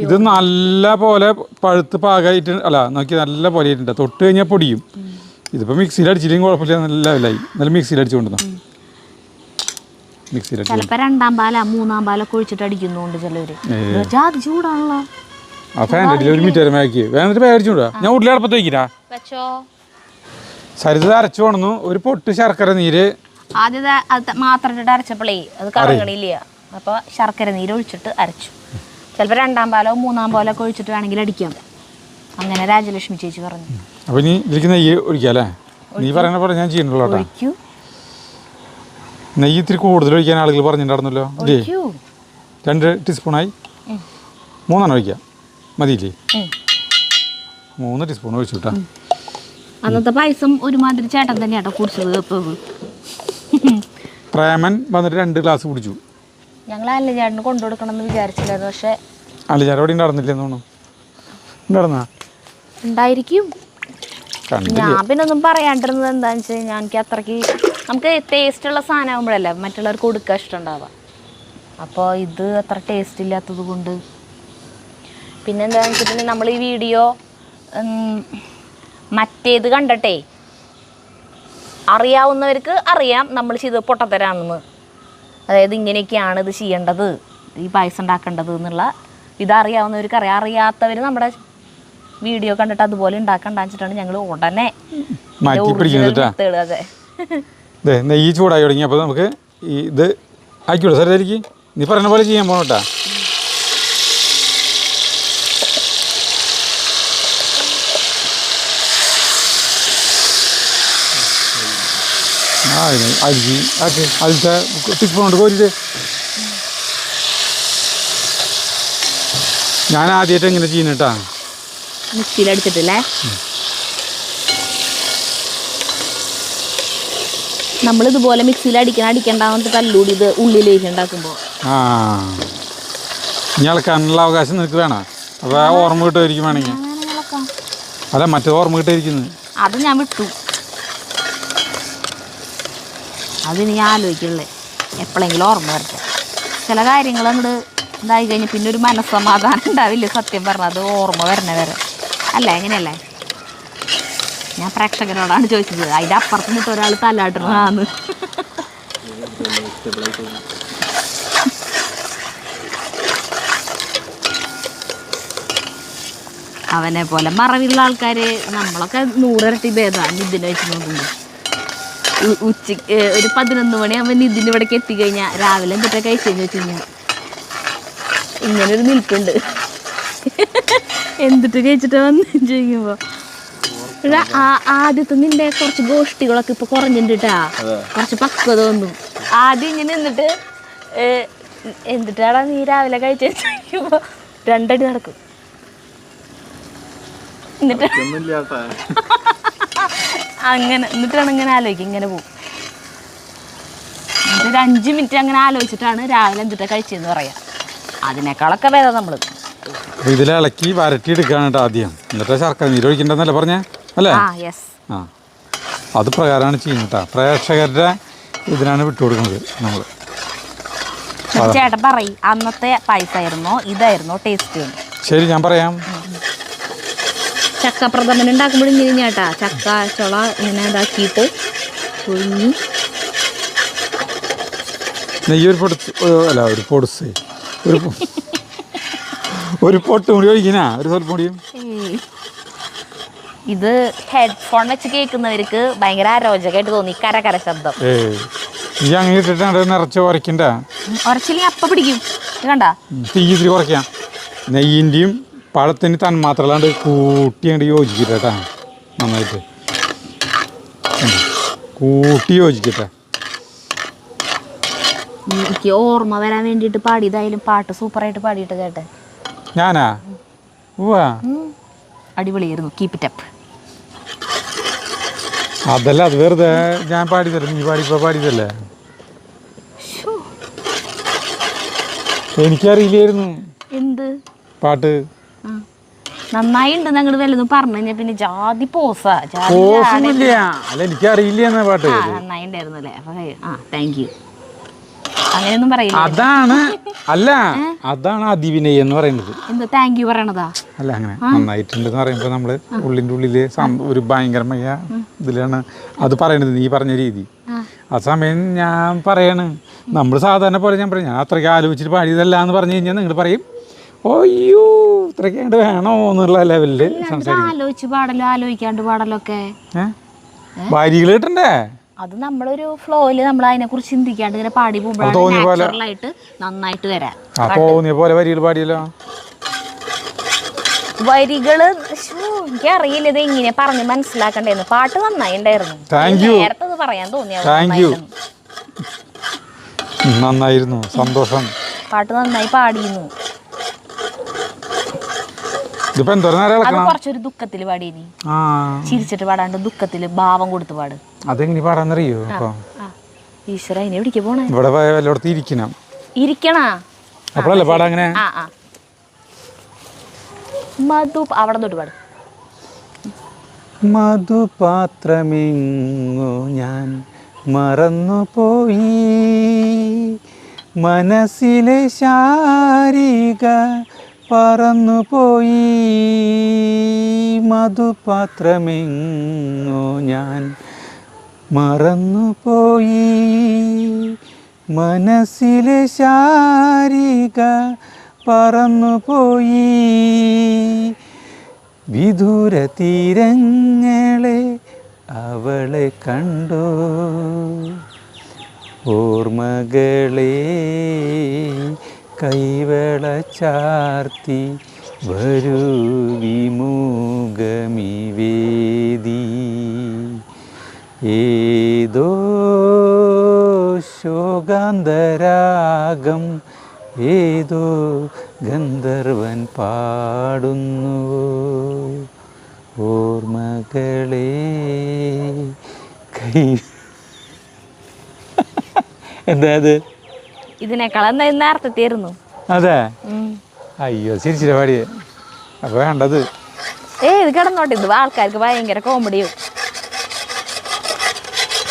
ഇത് നല്ല പോലെ പഴുത്ത് പാകമായിട്ട് അല്ല നോക്കി നല്ല പോലെ ആയിട്ടുണ്ട്. തൊട്ട് കഴിഞ്ഞാൽ പൊടിയും. ഇതിപ്പോ മിക്സിയിൽ അടിച്ചില്ലെങ്കിൽ കുഴപ്പമില്ല, നല്ല ലെവലായി. നല്ല മിക്സിയിൽ അടിച്ചുകൊണ്ടുവന്ന മിക്സിയിൽ ചിലപ്പോ 2ാം പാല 3ാം പാലൊക്കെ ഒഴിച്ചിട്ട് അടിക്കുന്നുണ്ട് ചിലവര്. ചൂടാണല്ലോ. ആ ഫാൻ്റെ അടിയിൽ ഒരു മിനിറ്റ് ആക്കി വേണമെന്നിട്ട് പേടിച്ചു വിടുക. ഞാൻ ഉള്ളിൽ അടപ്പത്ത് വയ്ക്കില്ല. സരിത അരച്ചു കൊണ്ടു. ഒരു പൊട്ട് ശർക്കര നീര് ആദ്യത്തെ അത് മാത്രം ഇട്ടിട്ട് അരച്ചപ്പോളേ അത് കറങ്ങണില്ല. അപ്പോൾ ശർക്കര നീര് ഒഴിച്ചിട്ട് അരച്ചു. ചിലപ്പോൾ 2ാം പാലോ 3ാം പാലോ ഒക്കെ ഒഴിച്ചിട്ട് വേണമെങ്കിൽ അടിക്കാം. അങ്ങനെ രാജലക്ഷ്മി ചേച്ചി പറഞ്ഞു. അപ്പോൾ ഇനി ഇതിലേക്ക് നെയ്യ് ഒഴിക്കാം അല്ലേ? നീ പറയുന്ന പോലെ ഞാൻ ചെയ്യുന്നുള്ളൂ കേട്ടോ. നെയ്യ് ഇത്തിരി കൂടുതൽ ഒഴിക്കാൻ ആളുകൾ പറഞ്ഞിട്ടുണ്ടായിരുന്നല്ലോ. 2 ടീസ്പൂണായി 3 ഒഴിക്കാം. മതിയില്ലേ? 3 ടീസ്പൂൺ ഒഴിച്ചു കേട്ടോ. അന്നത്തെ പായസം ഒരുമാതിരി ചേട്ടൻ തന്നെയാട്ടോ കുടിച്ചത്. പ്രേമൻ വന്നിട്ട് 2 ഗ്ലാസ് കുടിച്ചു. ഞങ്ങൾ അല്ല ചേട്ടന് കൊണ്ടുകൊടുക്കണം എന്ന് വിചാരിച്ചില്ലായിരുന്നു. പക്ഷെ അല്ല ചേട്ടൻ അവിടെ ഉണ്ടായിരുന്നില്ലെന്ന് തോന്നുന്നു. ഉണ്ടായിരുന്നാ? ഉണ്ടായിരിക്കും. ഞാൻ പിന്നെ ഒന്നും പറയാണ്ടിരുന്നത് എന്താണെന്ന് വെച്ച് കഴിഞ്ഞാൽ എനിക്ക് അത്രയ്ക്ക് നമുക്ക് ടേസ്റ്റുള്ള സാധനം ആകുമ്പോഴല്ലേ മറ്റുള്ളവർക്ക് കൊടുക്കാൻ ഇഷ്ടമുണ്ടാവുക. അപ്പോൾ ഇത് അത്ര ടേസ്റ്റ് ഇല്ലാത്തത് കൊണ്ട്. പിന്നെ എന്താണെന്ന് വെച്ചിട്ടുണ്ടെങ്കിൽ നമ്മൾ ഈ വീഡിയോ മറ്റേത് കണ്ടട്ടെ അറിയാവുന്നവർക്ക് അറിയാം നമ്മൾ ചെയ്ത് പൊട്ടത്തരാണെന്ന്. അതായത് ഇങ്ങനെയൊക്കെയാണ് ഇത് ചെയ്യേണ്ടത്, ഈ പായസം ഉണ്ടാക്കേണ്ടത് എന്നുള്ള ഇതറിയാവുന്നവർക്ക് അറിയാം. അറിയാത്തവർ നമ്മുടെ വീഡിയോ കണ്ടിട്ട് അതുപോലെ ഉണ്ടാക്കണ്ടെന്ന് വെച്ചിട്ടാണ് ഞങ്ങൾ ഉടനെ അതെ നെയ്യ് ചൂടായി തുടങ്ങി. അപ്പോൾ നമുക്ക് ഇത് ആയിക്കോട്ടെ സാർ. ഇതായിരിക്കും നീ പറയുന്ന പോലെ ചെയ്യാൻ പോകണം കേട്ടോ. അതിലത്തെ ടീസ്പൂൺ കൊണ്ട് കോരിട്ട് ഞാൻ ആദ്യമായിട്ട് എങ്ങനെ ചെയ്യുന്നട്ടാ മിക്സിയിലടിച്ചിട്ടില്ലേ? നമ്മളിതുപോലെ മിക്സിയിൽ അടിക്കണ്ടാവുന്ന തല്ലൂടി ഇത് ഉള്ളിലേക്ക് ഉണ്ടാക്കുമ്പോൾ ഇനി ഇളക്കാനുള്ള അവകാശം നിനക്ക് വേണം. അപ്പോൾ ആ ഓർമ്മ കിട്ടുമായിരിക്കും വേണമെങ്കിൽ. അല്ല മറ്റേ ഓർമ്മ കിട്ടായിരിക്കുന്നത് അത് ഞാൻ വിട്ടു. അതിന് ഞാൻ ആലോചിക്കുള്ളേ എപ്പോഴെങ്കിലും ഓർമ്മ വരട്ടെ. ചില കാര്യങ്ങൾ അങ്ങോട്ട് ഇതായി കഴിഞ്ഞാൽ പിന്നെ ഒരു മനസ്സമാധാനം ഉണ്ടാവില്ല. സത്യം പറഞ്ഞാൽ അത് ഓർമ്മ വരണ വരെ അല്ല എങ്ങനെയല്ലേ? ഞാൻ പ്രേക്ഷകരോടാണ് ചോദിച്ചത്. അതിൻ്റെ അപ്പുറത്ത് നിന്നിട്ട് ഒരാൾ തലാട്ടണതാണ്. അവനെ പോലെ മറവിലുള്ള ആൾക്കാർ നമ്മളൊക്കെ 100 ഇരട്ടി ഭേദമാണ് ഇതിനെ വെച്ച് നോക്കുമ്പോൾ. ഉച്ചക്ക് ഒരു 11 മണിയാകുമ്പോൾ നിതിൻ്റെ ഇവിടേക്ക് എത്തിക്കഴിഞ്ഞാൽ രാവിലെ എന്തിട്ടാ കഴിച്ചെന്ന് വെച്ച് കഴിഞ്ഞാൽ ഇങ്ങനൊരു നിൽപ്പുണ്ട്. എന്തിട്ട് കഴിച്ചിട്ട് വന്ന് ചോദിക്കുമ്പോൾ ആദ്യത്തെ നിന്റെ കുറച്ച് ഗോഷ്ടികളൊക്കെ ഇപ്പൊ കുറഞ്ഞിട്ടാ, കുറച്ച് പക്വത തോന്നും. ആദ്യം ഇങ്ങനെ നിന്നിട്ട് എന്തിട്ടാടാ നീ രാവിലെ കഴിച്ചെന്ന് ചോദിക്കുമ്പോൾ 2 അടി നടക്കും. എന്നിട്ട് അങ്ങനെ എന്നിട്ടാണ് ഇങ്ങനെ ആലോചിക്കും, ഇങ്ങനെ പോകും. എന്നിട്ട് 5 മിനിറ്റ് അങ്ങനെ ആലോചിച്ചിട്ടാണ് രാവിലെ എന്തിട്ടാ കഴിച്ചതെന്ന് പറയാം. അതിനേക്കാളൊക്കെ ഭേദം നമ്മൾ ഇതിലിളക്കി വരട്ടി എടുക്കുകയാണ് കേട്ടോ ആദ്യം, എന്നിട്ട് ശർക്കര നീര് ഒഴിക്കണ്ടെന്നല്ലേ പറഞ്ഞേ അല്ലേ? ആ അത് പ്രകാരമാണ് ചെയ്യുന്നത് കേട്ടോ. പ്രേക്ഷകരുടെ ഇതിനാണ് വിട്ടുകൊടുക്കുന്നത് നമ്മൾ. ചേട്ടൻ പറയും അന്നത്തെ പായസമായിരുന്നോ ഇതായിരുന്നോ ടേസ്റ്റ്? ശരി, ഞാൻ പറയാം. ചക്ക പ്രഥമൻ ഉണ്ടാക്കുമ്പോഴും ഇങ്ങനെ ചേട്ടാ, ചക്ക ചുള ഇങ്ങനെ ഇതാക്കിയിട്ട് പുഴുങ്ങി നെയ്യ് ഒരു പൊടിച്ച് ഒരു പൊട്ട് കൂടി ഒഴിക്കണ ഒരു സ്വല്പം കൂടിയും. ഇത് ഹെഡ്ഫോൺ വെച്ച് കേൾക്കുന്നവർക്ക് ഭയങ്കര അരോചകമായിട്ട് തോന്നി, കര ശബ്ദം. ഈ അങ്ങനെ ഇട്ടിട്ട് നിറച്ച് ഉരയ്ക്കണ്ട, ഉരച്ചില്ലെങ്കിൽ അപ്പം പിടിക്കും. കണ്ട തീ ഇത്തിരി കുറയ്ക്കാം. നെയ്യിൻ്റെയും പഴത്തിന് തന്മാത്രല്ലാണ്ട് കൂട്ടി അങ്ങോട്ട് യോജിക്കട്ടെ കേട്ടാ, നന്നായിട്ട് കൂട്ടി യോജിക്കട്ടെ. എനിക്ക് ഓർമ്മ വരാൻ വേണ്ടിയിട്ട് പാടിയതായാലും പാട്ട് സൂപ്പറായിട്ട് പാടിയിട്ട് കേട്ടെ. ഞാനാ? അടിപൊളിയായിരുന്നു. Keep it up. അതല്ല, അത് വെറുതെ ഞാൻ പാടിയതല്ലേ, നീ പാടിയതല്ലേ. എനിക്കറിയില്ലായിരുന്നു എന്ത് പാട്ട്. നന്നായിണ്ട്. ഞങ്ങൾ വല്ലതും പറഞ്ഞു കഴിഞ്ഞാൽ പിന്നെ ജാതി പോസാ. അല്ല എനിക്കറിയില്ല പാട്ട്. നന്നായിണ്ടായിരുന്നു അല്ലേ? Thank you. അങ്ങനെയൊന്നും പറയില്ല. അതാണ് അതിവിനയം എന്ന് പറയുന്നത്. എന്താ താങ്ക് യു പറയണതാ? അല്ല, അങ്ങനെ നന്നായിട്ടുണ്ടെന്ന് പറയുമ്പോൾ നമ്മള് ഉള്ളിൻ്റെ ഉള്ളില് ഒരു ഭയങ്കരമായ ഇതിലാണ് അത് പറയണത്, നീ പറഞ്ഞ രീതി. ആ സമയം ഞാൻ പറയാണ്, നമ്മൾ സാധാരണ പോലെ ഞാൻ പറയും, ഞാൻ അത്രയ്ക്ക് ആലോചിച്ചിട്ട് പാടിയതല്ല എന്ന് പറഞ്ഞു കഴിഞ്ഞാൽ നിങ്ങൾ പറയും ഓയ്യോ ഇത്രയ്ക്കാണ്ട് വേണോ എന്നുള്ള ലെവലില് സംസാരിക്കും. ആലോചിച്ച് പാടലോ ആലോചിക്കാണ്ട് പാടലോ ഒക്കെ വരികൾ കിട്ടണ്ടേ? അത് നമ്മളൊരു ഫ്ലോയില് നമ്മൾ അതിനെ കുറിച്ച് ചിന്തിക്കാണ്ട് ഇങ്ങനെ പാടി പോകുമ്പോഴായിട്ട് നന്നായിട്ട് വരാം. തോന്നിയ പോലെ വരികൾ പാടിയല്ലോ. വരികള് എനിക്കറിയില്ല ഇത് എങ്ങനെ പറഞ്ഞ് മനസ്സിലാക്കണ്ടേന്ന്. പാട്ട് നന്നായി ഉണ്ടായിരുന്നു. നേരത്തെ പറയാൻ തോന്നിയ നന്നായിരുന്നു, സന്തോഷം. പാട്ട് നന്നായി പാടിയിരുന്നു. അത് കുറച്ചൊരു ദുഃഖത്തില് പാടിയിനി, ചിരിച്ചിട്ട് പാടാണ്ട് ദുഃഖത്തില് ഭാവം കൊടുത്ത് പാട്. അതെങ്ങനെ പാടാന്നറിയോ? ഈശ്വര അതിനെ എവിടേക്ക് പോണേ? ഇവിടെ എല്ലായിടത്തും ഇരിക്കണം. അപ്പോഴല്ലേ പാടാ അങ്ങനെ. മധു അവിടെ തൊട്ട് പാട്. മധുപാത്രമെങ്ങോ ഞാൻ മറന്നുപോയി, മനസ്സിലെ ശാരിക പറന്നുപോയി. മധുപാത്രമെങ്ങോ ഞാൻ മറന്നുപോയി, മനസ്സിലെ ശാരിക പറന്നുപോയി. വിദൂര തീരങ്ങളെ അവളെ കണ്ടോ, ഓർമ്മകളെ കൈവള ചാർത്തി വരൂ വിമുഖമിവേദി. ഏതോ ശോകാന്തരാഗം ഏതോ ഗന്ധർവൻ പാടുന്നുവോ, ഓർമ്മകളെ കൈ. എന്താ അത്? ഇതിനേക്കാൾ നേരത്തെ തീർന്നു. അതെ, അയ്യോ ചിരിച്ചില്ല പാടിയേ. അപ്പൊ വേണ്ടത് ഇത് കിടന്നോട്ടെ, ഇത് ആൾക്കാർക്ക് ഭയങ്കര കോമഡിയും.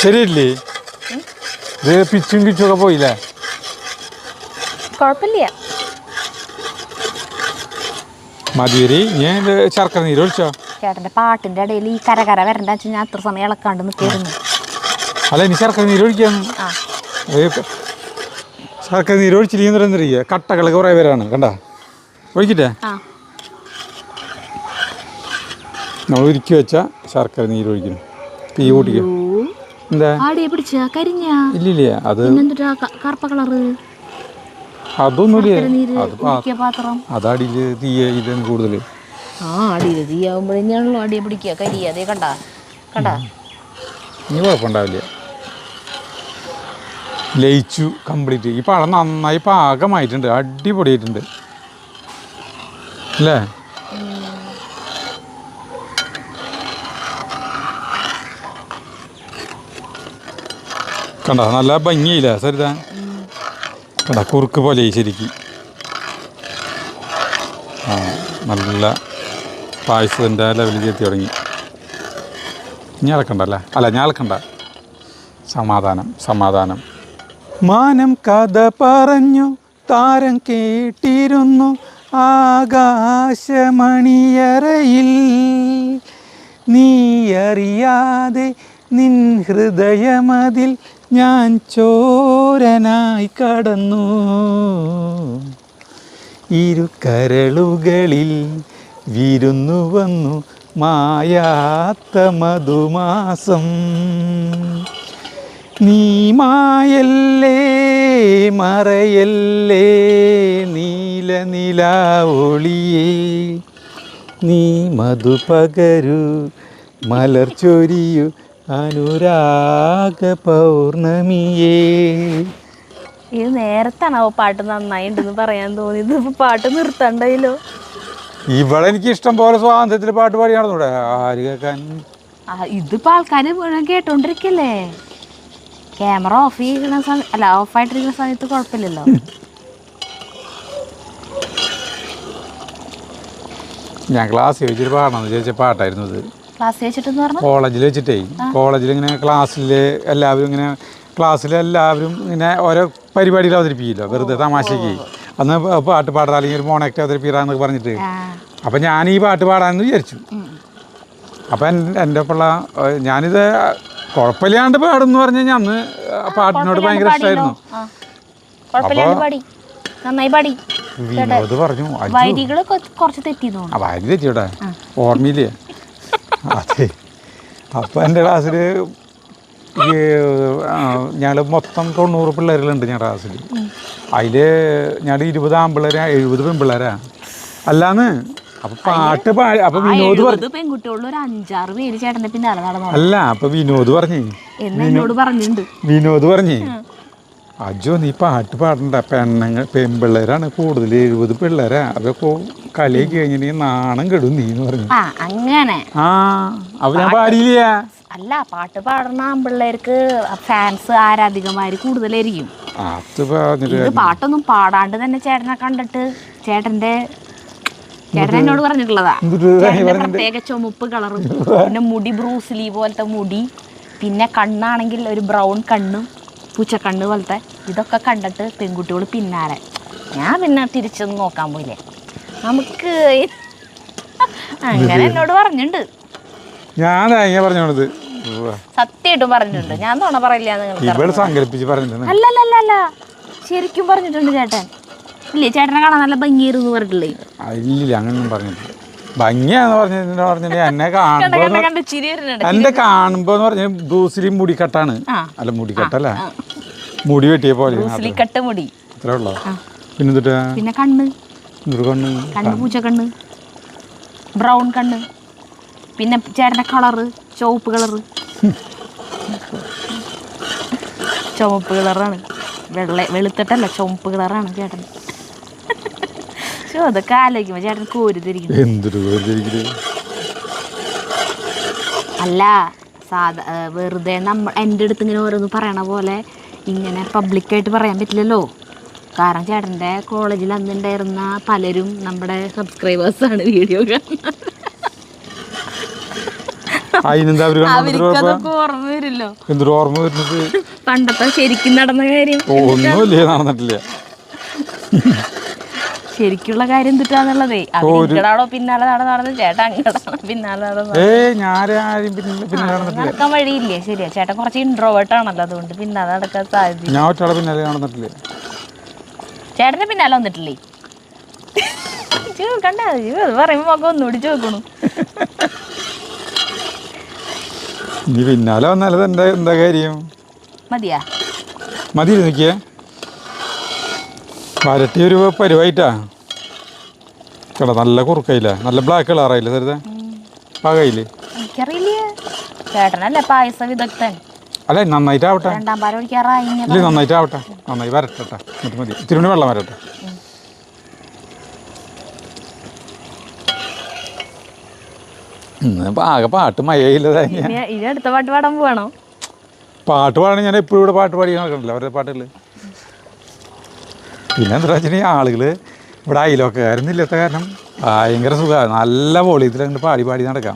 ശരിയല്ലേ? ഇത് പിച്ചും കിച്ചും ഒക്കെ പോയില്ലേ? കുഴപ്പമില്ല. മതിയരി, ഞാൻ ശർക്കര നീര് ഒഴിച്ചോ? ചേട്ടന്റെ പാട്ടിന്റെ ഇടയിൽ ഈ കര വരണ്ട ഞാൻ അത്ര സമയം ഇളക്കാണ്ട് നിൽക്കായിരുന്നു. അല്ല, ഇനി ശർക്കര നീര് ഒഴിക്കാന്ന്. ശർക്കര നീര് ഒഴിച്ചിരിക്കുന്നറിയ കട്ടകൾ കുറേ പേരാണ്. കണ്ട ഒഴിക്കട്ടെ? നമ്മൾ ഉരുക്കി വെച്ച ശർക്കര നീര് ഒഴിക്കണം. തീ കൂട്ടിക്കും. എന്താ ആടിയെ പിടിച്ച കരിഞ്ഞ ഇല്ലില്ല അത് പിന്നെന്തുട്ടാ കറുപ്പ കളറ് അതൊന്നുമില്ല നീര് അത് കുടിക്കുക പാത്രം അതടിയിൽ തീയ ഇത് കൂടുതൽ ആ അടിയിൽ തീയാവുമ്പോഴേക്കാണല്ലോ അടിയെ പിടിക്കുക കരിയ അതേ കണ്ട കണ്ട ഇനി കുഴപ്പമുണ്ടാവില്ല. ലയിച്ചു കംപ്ലീറ്റ്. ഈ പഴം നന്നായി പാകമായിട്ടുണ്ട്, അടിപൊളിയായിട്ടുണ്ട് അല്ലേ? കണ്ട നല്ല ഭംഗിയില്ല സരിത? കണ്ട കുറുക്ക് പോലെ ശരിക്ക്. ആ നല്ല പായസത്തിൻ്റെ ലെവലിൽ എത്തി തുടങ്ങി. ഇനി ഇളക്കണ്ടല്ലേ? അല്ല ഞാൻ ഇളക്കണ്ട. സമാധാനം സമാധാനം. മാനം കഥ പറഞ്ഞു താരം കേട്ടിരുന്നു ആകാശമണിയറയിൽ, നീ അറിയാതെ നിൻ ഹൃദയമതിൽ ഞാൻ ചോരനായി കടന്നു, ഇരു കരളുകളിൽ വിരുന്നു വന്നു മായാത്ത മധുമാസം, നീ മായല്ലേ മറയല്ലേ നീല നിലാവൊളിയേ, നീ മധു പകരു മലർ ചൊരിയു അനുരാഗ പൗർണമിയേ. ഇത് നേരത്താണോ പാട്ട് നന്നായിട്ടുണ്ടെന്ന് പറയാൻ തോന്നിയത്? ഇപ്പൊ പാട്ട് നിർത്തണ്ടല്ലോ. ഇവിടെ എനിക്ക് ഇഷ്ടം പോലെ സ്വാതന്ത്ര്യത്തിൽ പാട്ട് പാടി നടന്നൂടെ? ആര് കേൾക്കാൻ? ഇതിപ്പോ ആൾക്കാര് മുഴുവൻ കേട്ടോണ്ടിരിക്കല്ലേ. ക്യാമറ ഓഫ് ചെയ്യുന്ന സമയം അല്ല ഓഫായിട്ടിരിക്കുന്ന സമയത്ത് കുഴപ്പമില്ലല്ലോ. ഞാൻ ക്ലാസ്സിൽ വെച്ചിട്ട് പാടണമെന്ന് വിചാരിച്ച പാട്ടായിരുന്നു ഇത്. ക്ലാസ് വെച്ചിട്ടെന്ന് പറഞ്ഞു കോളേജിൽ വെച്ചിട്ടേ, കോളേജിൽ ഇങ്ങനെ ക്ലാസ്സിൽ എല്ലാവരും ഇങ്ങനെ ഓരോ പരിപാടികൾ അവതരിപ്പിക്കില്ല വെറുതെ തമാശയ്ക്ക്. അന്ന് പാട്ട് പാടാൻ അല്ലെങ്കിൽ ഒരു മോണാക്ട് അവതരിപ്പിക്കാന്നൊക്കെ പറഞ്ഞിട്ട്, അപ്പം ഞാൻ ഈ പാട്ട് പാടാമെന്ന് വിചാരിച്ചു. അപ്പം എൻ്റെ ഒപ്പമുള്ള ഞാനിത് കുഴപ്പമില്ലാണ്ട് പാടുമെന്ന് പറഞ്ഞു കഴിഞ്ഞാൽ അന്ന് പാട്ടിനോട് ഭയങ്കര ഇഷ്ടമായിരുന്നു. വിനോദ് പറഞ്ഞു കുറച്ച് തെറ്റി വരി തെറ്റിയോട്ടെ, ഓർമ്മയില്ലേ? അതെ. അപ്പം എൻ്റെ ക്ലാസ്സിൽ ഞങ്ങൾ മൊത്തം 90 പിള്ളേരുകളുണ്ട് ഞങ്ങളുടെ ക്ലാസ്സിൽ. അതിൽ ഞങ്ങൾ 20 ആൺപിള്ളേരാ 70 പെൺപിള്ളേരാ അല്ലാന്ന്. അപ്പൊ പാട്ട് പാടി. അപ്പൊ വിനോദ് പറഞ്ഞു പെൺകുട്ടികളുടെ ഒരു 5-6 പേര് ചേട്ടന്റെ പിന്നാലെ നടന്നു. അല്ല അപ്പൊ വിനോദ് പറഞ്ഞു അജോ നീ പാട്ട് പാടണ്ട, പെൺപിള്ളേരാണ് കൂടുതൽ, 70 പിള്ളേരാ, അതൊക്കെ കളിയൊക്കെ കഴിഞ്ഞിട്ടുണ്ടെങ്കിൽ നാണം കെടും നീ എന്ന് പറഞ്ഞു. അങ്ങനെ അപ്പൊ ഞാൻ പാടിയില്ല. അല്ല പാട്ട് പാടുന്ന ആൺപിള്ളേർക്ക് ഫാൻസ് ആരാധികമാര് കൂടുതലായിരിക്കും. ഇത് പാട്ടൊന്നും പാടാണ്ട് തന്നെ ചേട്ടനെ കണ്ടിട്ട് ചേട്ടൻ എന്നോട് പറഞ്ഞിട്ടുള്ളതാ. പ്രത്യേക ചുമപ്പ് കളറും പിന്നെ മുടി ബ്രൂസ്ലി പോലത്തെ മുടി, പിന്നെ കണ്ണാണെങ്കിൽ ഒരു ബ്രൗൺ കണ്ണും പൂച്ചക്കണ്ണ് പോലത്തെ. ഇതൊക്കെ കണ്ടിട്ട് പെൺകുട്ടികൾ പിന്നാലെ. ഞാൻ പിന്നെ തിരിച്ചൊന്നും നോക്കാൻ പോയില്ലേ, നമുക്ക് അങ്ങനെ എന്നോട് പറഞ്ഞിട്ടുണ്ട്. ഞാൻ പറഞ്ഞോളത് സത്യമായിട്ടും പറഞ്ഞിട്ടുണ്ട്. ഞാൻ തോണ പറയില്ല. അല്ലല്ല ശരിക്കും പറഞ്ഞിട്ടുണ്ട് ചേട്ടൻ. ഇല്ലേ ചേട്ടനെ കാണാൻ നല്ല ഭംഗിയായിരുന്നു പറഞ്ഞിട്ടില്ലേ? ഇല്ല അങ്ങനൊന്നും പറഞ്ഞിട്ടില്ല. ഭംഗിയാന്ന് പറഞ്ഞിട്ടുണ്ടെങ്കിൽ എന്നെ കാണുമ്പോന്ന് പറഞ്ഞ ബ്രൂസ്ലി മുടിക്കട്ടാണ്. അല്ല മുടിക്കട്ടല്ല, മുടി വെട്ടിയ പോലെ മുടി അത്രേ ഉള്ളൂ. പിന്നെ കണ്ണ് പൂച്ചക്കണ്ണ്, ബ്രൗൺ കണ്ണ്, പിന്നെ ചേട്ടൻ്റെ കളറ് ചുവപ്പ് കളറ്. ചുവപ്പ് കളറാണ്, വെളുത്തിട്ടല്ല ചുവപ്പ് കളറാണ് ചേട്ടൻ. അതൊക്കെ ആലോചിക്കുമ്പോ ചേട്ടൻ കോരിതിരിക്കും. അല്ല വെറുതെ എൻ്റെ അടുത്ത് ഇങ്ങനെ ഓരോന്ന് പറയണ പോലെ ഇങ്ങനെ പബ്ലിക്കായിട്ട് പറയാൻ പറ്റില്ലല്ലോ. കാരണം ചേട്ടൻ്റെ കോളേജിൽ അന്നുണ്ടായിരുന്ന പലരും നമ്മുടെ സബ്സ്ക്രൈബേഴ്സാണ്, വീഡിയോ കാണുന്നത്. അവർക്കതൊക്കെ ഓർമ്മ വരില്ലോ. പണ്ടത്തെ ശരിക്കും നടന്ന കാര്യം നടന്നിട്ടില്ല. ശരിക്കുള്ള കാര്യം എന്തിട്ടാന്നുള്ളതേ. അവരിടാടോ പിന്നാലെ നടന്ന് ചേട്ടൻ അങ്ങടാണോ പിന്നാലെ നടക്കാൻ വഴിയില്ലേ? ശരിയാ, ചേട്ടൻ കുറച്ച് ഇൻട്രോവേർട്ട് ആണല്ലോ, അതുകൊണ്ട് പിന്നാലെ നടക്കാൻ സാധ്യത. ചേട്ടന്റെ പിന്നാലെ വന്നിട്ടില്ലേ? കണ്ട പറയുമ്പോ നമുക്ക് ഒന്നുകൂടി ചോദിക്കണു. ഇനി പിന്നാലെ വന്നാലത് എന്താ കാര്യം? മതിയാ? മതി നോക്കിയേ, വരട്ടി ഒരു പരുവായിട്ടാ കേട്ടോ. നല്ല കുറുക്കയില്ല, നല്ല ബ്ലാക്ക് കളറായില്ല സരിത പാകയില്ലേ? എനിക്കറിയില്ല, ചേട്ടനല്ലേ പായസ വിദഗ്ധൻ. അല്ല നന്നായിട്ടാവട്ടെ, രണ്ടാം പാൽ ഒഴിക്കാറായി. ഇല്ല നന്നായിട്ടാവട്ടെ, നന്നായി വരട്ടെ. എന്നിട്ട് മതി, ഇത്തിരി വെള്ളം വരട്ടെ. ആകെ പാട്ട് മഴയില്ലതാ. ഇനി അടുത്ത പാട്ട് പാടാൻ പോവാണോ? പാട്ട് പാടണ ഞാൻ എപ്പോഴും ഇവിടെ പാട്ട് പാടി നടക്കണ്ടല്ലോ അവരുടെ പാട്ടുകൾ. പിന്നെ എന്താ വെച്ചിട്ടുണ്ടെങ്കിൽ ആളുകൾ ഇവിടെ അയലൊക്കെക്കാരൊന്നുമില്ലാത്ത കാരണം ഭയങ്കര സുഖമാണ്. നല്ല വോളിയത്തിൽ അങ്ങോട്ട് പാടി നടക്കാം.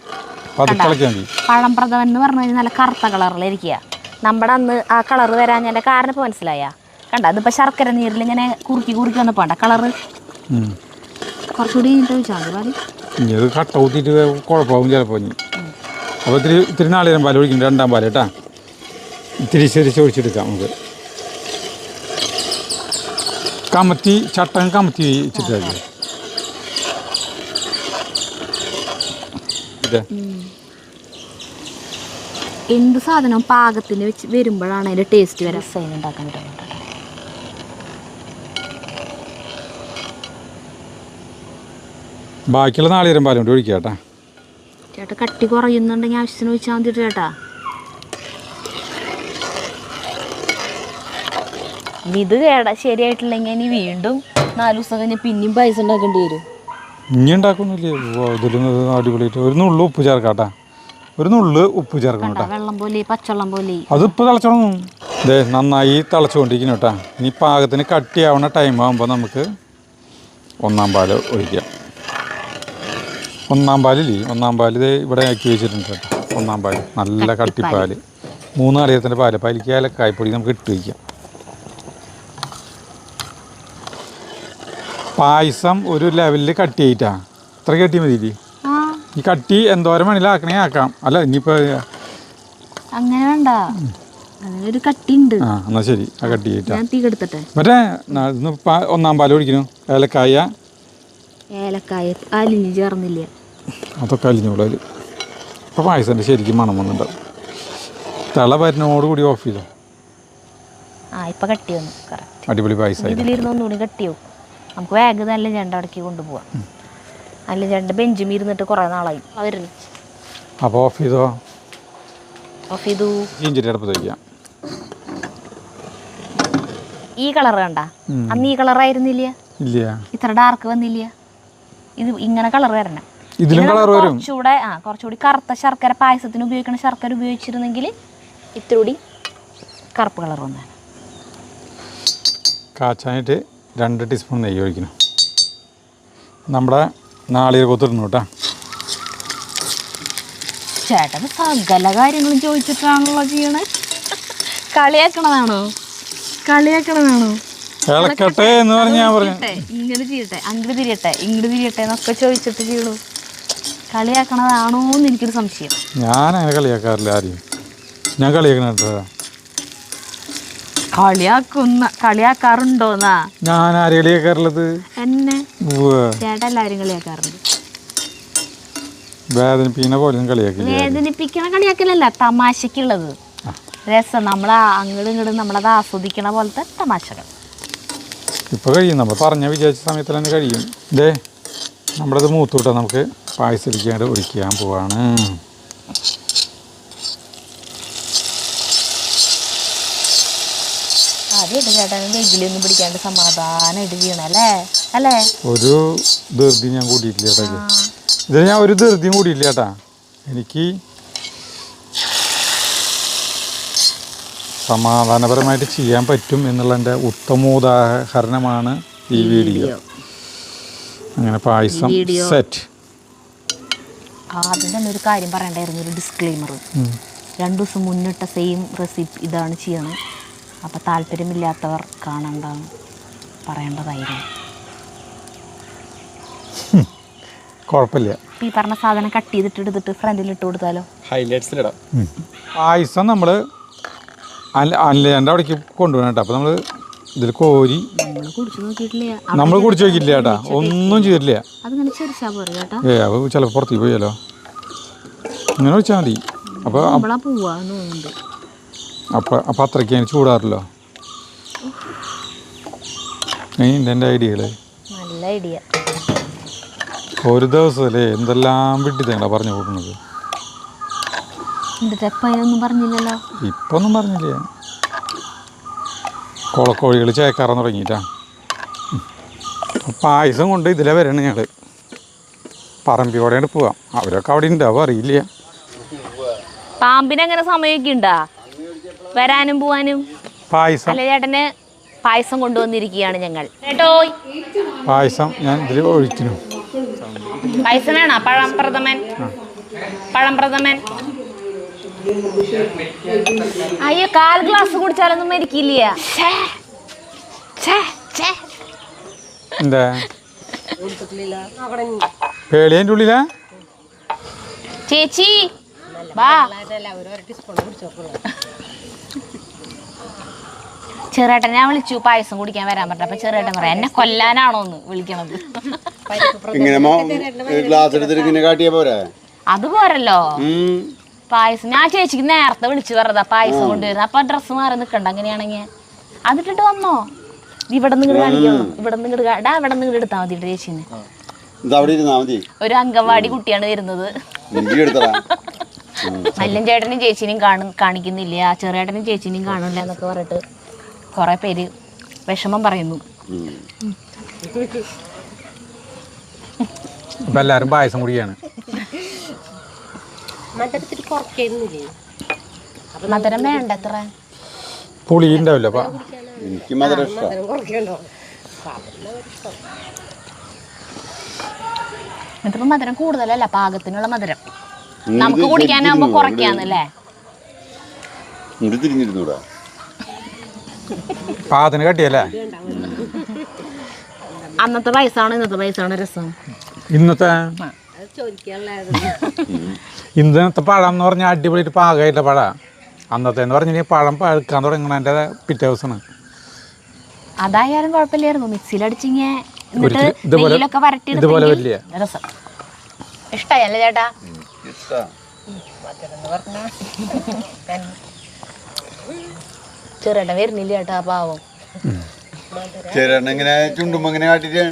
അപ്പോൾ അത് കളിക്കാൻ മതി. പഴംപ്രഥമൻ എന്ന് പറഞ്ഞു കഴിഞ്ഞാൽ നല്ല കറുത്ത കളറിലിരിക്കുക. നമ്മുടെ അന്ന് ആ കളർ വരാഞ്ഞതിൻ്റെ കാരണം ഇപ്പോൾ മനസ്സിലായ കണ്ട. അതിപ്പോൾ ശർക്കര നീരിൽ ഇങ്ങനെ കുറുക്കി വന്നപ്പോൾ വേണ്ട കളറ് കുറച്ചുകൂടി ചോദിച്ചാൽ മതി. ഇനി അത് കട്ട ഊത്തിയിട്ട് കുഴപ്പമാവും ചിലപ്പോൾ. ഇനി അപ്പോൾ ഇത്തിരി നാളികേരം പാൽ ഒഴിക്കും, രണ്ടാം പാൽ കേട്ടാ. ഇത്തിരി ഒഴിച്ചെടുക്കാം നമുക്ക്. ചട്ടം കമത്തി വെച്ചിട്ട് എന്ത് സാധനം പാകത്തിന് വെച്ച് വരുമ്പോഴാണ് അതിൻ്റെ ടേസ്റ്റ് വരെ സൈൻ ഉണ്ടാക്കാൻ പറ്റുന്നത്. ബാക്കിയുള്ള നാളികേരം പാലും കൂടി ഒഴിക്കുക കേട്ടാ. ചേട്ടാ കട്ടി കുറയുന്നുണ്ടെങ്കിൽ ആവശ്യത്തിന് ഒഴിച്ചാൽ മതി ചേട്ടാ. ഇത് ശരിയായിട്ടില്ലെങ്കിൽ ഇനി വീണ്ടും 4 ദിവസം കഴിഞ്ഞ് പിന്നെയും പായസം ഉണ്ടാക്കേണ്ടി വരും. ഇനി ഉണ്ടാക്കുന്നില്ലേ? ഇതിൽ അടിപൊളിയായിട്ട് ഒരു നുള്ളു ഉപ്പ് ചേർക്കാട്ടാ. ഒരു നുള്ളു ഉപ്പ് ചേർക്കണം കേട്ടോ. വെള്ളം പോലെ പച്ചവെള്ളം പോലെ അതിപ്പോൾ തിളച്ചോണം. ഇതേ നന്നായി തിളച്ചുകൊണ്ടിരിക്കുന്നു കേട്ടോ. ഇനി പാകത്തിന് കട്ടിയാവുന്ന ടൈം ആകുമ്പോൾ നമുക്ക് ഒന്നാം പാൽ ഒഴിക്കാം. ഒന്നാം പാൽ ഇതേ ഇവിടെ ആക്കി വെച്ചിട്ടുണ്ട് കേട്ടോ. ഒന്നാം പാൽ നല്ല കട്ടിപ്പാൽ, 3 നാളികേരത്തിൻ്റെ പാൽ. പാലിക്ക് ഏലക്കായ്പ്പൊടി നമുക്ക് ഇട്ട് വയ്ക്കാം. പായസം ഒരു ലെവലിൽ കട്ടി ആയിട്ടാ. ഇത്ര കട്ടി മതി. ഈ കട്ടി എന്തോരം വേണമെങ്കിലും ആക്കാം. അല്ല ഇനിയിപ്പോൾ അങ്ങനെ വേണ്ട, അതിനൊരു കട്ടി ഉണ്ട്. ആ എന്നാൽ ശരി, ആ കട്ടി ആയിട്ടാ. ഞാൻ തീ കെടുത്തട്ടെ. മറ്റേ ഒന്നാം പാൽ ഒഴിക്കുന്നു. ഏലക്കായ അലിഞ്ഞ് ചേർന്നില്ല, അതൊക്കെ അലിഞ്ഞോളൂ. അതിൽ ഇപ്പോൾ പായസത്തിൻ്റെ ശരിക്കും മണം വന്നിട്ടുണ്ടാവും. തിള വരുന്നതോടുകൂടി ഓഫ് ചെയ്തോ. ഇപ്പം കട്ടി വന്നു. അടിപൊളി പായസം. ഇതിലിരുന്ന് ഒന്നുകൂടി കട്ടിയാവും. നമുക്ക് വേഗം നല്ല ചെണ്ട അടക്കി കൊണ്ടുപോവാം. നല്ല ചെണ്ട ബെഞ്ചും ഇരുന്നിട്ട് കുറേ നാളായി വരുന്നു. അപ്പോൾ ഓഫ് ചെയ്തോ. ഓഫ് ചെയ്തു. ഇഞ്ചിരി അടുപ്പത്ത് വയ്ക്കാം. ഈ കളർ കണ്ട, അന്ന് ഈ കളറായിരുന്നില്ല. ഇല്ല, ഇത്ര ഡാർക്ക് വന്നില്ല. ഇത് ഇങ്ങനെ കളർ വരണം. ഇതിലും കളർ വരും. കുറച്ചുകൂടി കറുത്ത ശർക്കര, പായസത്തിന് ഉപയോഗിക്കുന്ന ശർക്കര ഉപയോഗിച്ചിരുന്നെങ്കിൽ ഇത്തിരി കറുപ്പ് കളർ വന്നതാണ്. കാച്ചാനായിട്ട് 2 ടീസ്പൂൺ നെയ്യ് ഒഴിക്കണം. നമ്മുടെ നാളികേര കൊത്തിരുന്നു കേട്ടോ. ചേട്ടന് സകല കാര്യങ്ങളും ചോദിച്ചിട്ടാണല്ലോ ചെയ്യണേ. കളിയാക്കണതാണോ? ഇളക്കട്ടെ എന്ന് പറഞ്ഞ് ഞാൻ പറഞ്ഞു. ഇങ്ങനെ ചെയ്യട്ടെ, അങ്ങോട്ട് തിരിയട്ടെ, ഇങ്ങോട്ട് തിരിയട്ടെ എന്നൊക്കെ ചോദിച്ചിട്ട് ചെയ്യണു. കളിയാക്കണതാണോ എന്ന് എനിക്കൊരു സംശയം. ഞാൻ അങ്ങനെ കളിയാക്കാറില്ല ആരെയും. ഞാൻ കളിയാക്കണ കളിയാക്കാറുണ്ടോന്നാ? ഞാൻ ആരെ കളിയാക്കാറുള്ളത്? എന്നെ. ചേട്ടാ എല്ലാവരും കളിയാക്കാറുണ്ട്. വേദനിപ്പിക്കുന്ന പോലെ കളിയാക്കില്ല. വേദനിപ്പിക്കണ കളിയാക്കലല്ല, തമാശക്കുള്ളത് രസം. അങ്ങോട്ടും ഇങ്ങോട്ടും നമ്മളത് ആസ്വദിക്കണ പോലത്തെ തമാശകൾ. ഇപ്പോൾ കഴിയും, നമ്മൾ വിചാരിച്ച സമയത്ത് തന്നെ കഴിയും. ഇതേ നമ്മളത് മൂത്തുവിട്ടാൽ നമുക്ക് പായസം ഒഴിക്കാൻ പോവാണ്. ആദ്യമായിട്ട് ചേട്ടൻ വെയിലൊന്നും പിടിക്കാണ്ട് സമാധാനമായിട്ട് ചെയ്യണല്ലേ അല്ലേ? ഒരു ധൃതി ഞാൻ കൂട്ടിയിട്ടില്ല ചേട്ടാ. ഇതിൽ ഞാൻ ഒരു ധൃതിയും കൂടിയില്ല ചേട്ടാ. എനിക്ക് സമാധാനപരമായിട്ട് ചെയ്യാൻ പറ്റും എന്നുള്ളതിൻ്റെ ഉത്തമോദാഹരണമാണ് ഈ വീഡിയോ. അങ്ങനെ പായസം സെറ്റ്. ആദ്യം തന്നെ ഒരു കാര്യം പറയണ്ടായിരുന്നു, ഒരു ഡിസ്ക്ലെയിമർ. 2 ദിവസം മുന്നിട്ട സെയിം റെസിപ്പി ഇതാണ് ചെയ്യണം. അപ്പോൾ താല്പര്യമില്ലാത്തവർ കാണണ്ടെന്ന് പറയേണ്ടതായിരുന്നു. കുഴപ്പമില്ല. ഈ പറഞ്ഞ സാധനം കട്ട് ചെയ്തിട്ട് എടുത്തിട്ട് ഫ്രണ്ടിലിട്ട് കൊടുത്താലോ? ഹൈലൈറ്റ്സിലിടാം. പായസം നമ്മൾ എൻ്റെ അവിടേക്ക് കൊണ്ടുപോകണം കേട്ടോ. അപ്പോൾ നമ്മൾ ഇതിൽ കോരി നമ്മൾ കുടിച്ചു നോക്കിയില്ല ചേട്ടാ. ഒന്നും ചെയ്തിട്ടില്ല. അതിങ്ങനെ ചെറിച്ചാൽ പോരെ ചേട്ടാ? അത് ചിലപ്പോൾ പുറത്തേക്ക് പോയാലോ. ഇങ്ങനെ ഒഴിച്ചാൽ മതി. അപ്പോൾ നമ്മളാ പോവാന്ന് തോന്നുന്നുണ്ട്. അപ്പോൾ അത്രയ്ക്ക് അതിന് ചൂടാറില്ലോ. എൻ്റെ ഐഡിയകൾ നല്ല ഐഡിയ. ഒരു ദിവസമല്ലേ എന്തെല്ലാം വിട്ടിട്ടാണ് പറഞ്ഞു കൊടുക്കുന്നത്. എന്നിട്ട് എപ്പം അതിനൊന്നും പറഞ്ഞില്ലല്ലോ. ഇപ്പം ഒന്നും പറഞ്ഞില്ല. കോളക്കോഴികൾ ചേക്കാറാൻ തുടങ്ങിയിട്ടാ. പായസം കൊണ്ട് ഇതിലെ വരണം ഞങ്ങൾ. പറമ്പിയോടെയാണ് പോവാം. അവരൊക്കെ അവിടെ ഉണ്ടാവും, അറിയില്ല. പാമ്പിനെങ്ങനെ സമയമൊക്കെ ഉണ്ടാ വരാനും പോവാനും? പായസം അല്ലെ ചേട്ടന് പായസം കൊണ്ടുവന്നിരിക്കുകയാണ് ഞങ്ങൾ. കേട്ടോ, പായസം ഞാൻ ഇതിൽ ഒഴിക്കുന്നു. പായസം വേണോ? പഴം പ്രഥമൻ. അയ്യോ, 1/4 ഗ്ലാസ് കുടിച്ചാലൊന്നും മരിക്കില്ല. എന്താ പേളിയൻ്റെ ഉള്ളിലാ? ചേച്ചി വാ. ചെറുേട്ടൻ ഞാൻ വിളിച്ചു പായസം കുടിക്കാൻ വരാൻ പറഞ്ഞു. അപ്പൊ ചെറുേട്ടൻ പറയാം എന്നെ കൊല്ലാനാണോന്ന് വിളിക്കണത്. അത് പോരല്ലോ പായസം. ഞാൻ ചേച്ചിക്ക് നേരത്തെ വിളിച്ചു പറഞ്ഞതാ പായസം കൊണ്ടുവരുന്നത്. അപ്പൊ ഡ്രസ്സ് മാറി നിക്കണ്ട അങ്ങനെയാണെങ്കിൽ. അതിട്ടിട്ട് വന്നോ? ഇവിടെ നിന്ന് കാണിക്കണം. ഇവിടെ നിന്ന് എടുത്താൽ മതി ചേച്ചിന്. ഒരു അംഗൻവാടി കുട്ടിയാണ് വരുന്നത്. മല്ലൻ ചേട്ടനും ചേച്ചിനെയും കാണിക്കുന്നില്ല, ചെറുേട്ടനും ചേച്ചിനെയും കാണില്ല എന്നൊക്കെ പറഞ്ഞിട്ട് കുറെ പേര് വിഷമം പറയുന്നു. ഇപ്പം എല്ലാവരും പായസം കുടിയാണ്. മധുരം വേണ്ട അത്ര. പുളി ഉണ്ടാവില്ല. എനിക്ക് മധുരം ഇഷ്ടം. ഇതിപ്പോ മധുരം കൂടുതലല്ല, പാകത്തിനുള്ള മധുരം. നമുക്ക് കുടിക്കാനാകുമ്പോ കുറയ്ക്കാന്നല്ലേ. പാകത്തിന് കട്ടിയല്ലേ? അന്നത്തെ വയസ്സാണ് ഇന്നത്തെ വയസ്സാണ് രസം. ഇന്നത്തെ പഴം എന്ന് പറഞ്ഞാൽ അടിപൊളിയിട്ട് പാകമായിട്ട പഴം. അന്നത്തെ എന്ന് പറഞ്ഞാൽ പഴം പഴുക്കാൻ തുടങ്ങണതിൻ്റെ പിറ്റേ ദിവസമാണ്. അതായാലും കുഴപ്പമില്ലായിരുന്നു. മിക്സിയിലടിച്ചിങ്ങ ഇതുപോലെ വലിയ രസം. ഇഷ്ടായല്ലേ ചേട്ടാ? ചെറുേട്ടൻ വരുന്നില്ല ചേട്ടാ, പാവം. ചേട്ടനെങ്ങനെ ചുണ്ടുമ്പോ ഇങ്ങനെ കാട്ടിട്ട്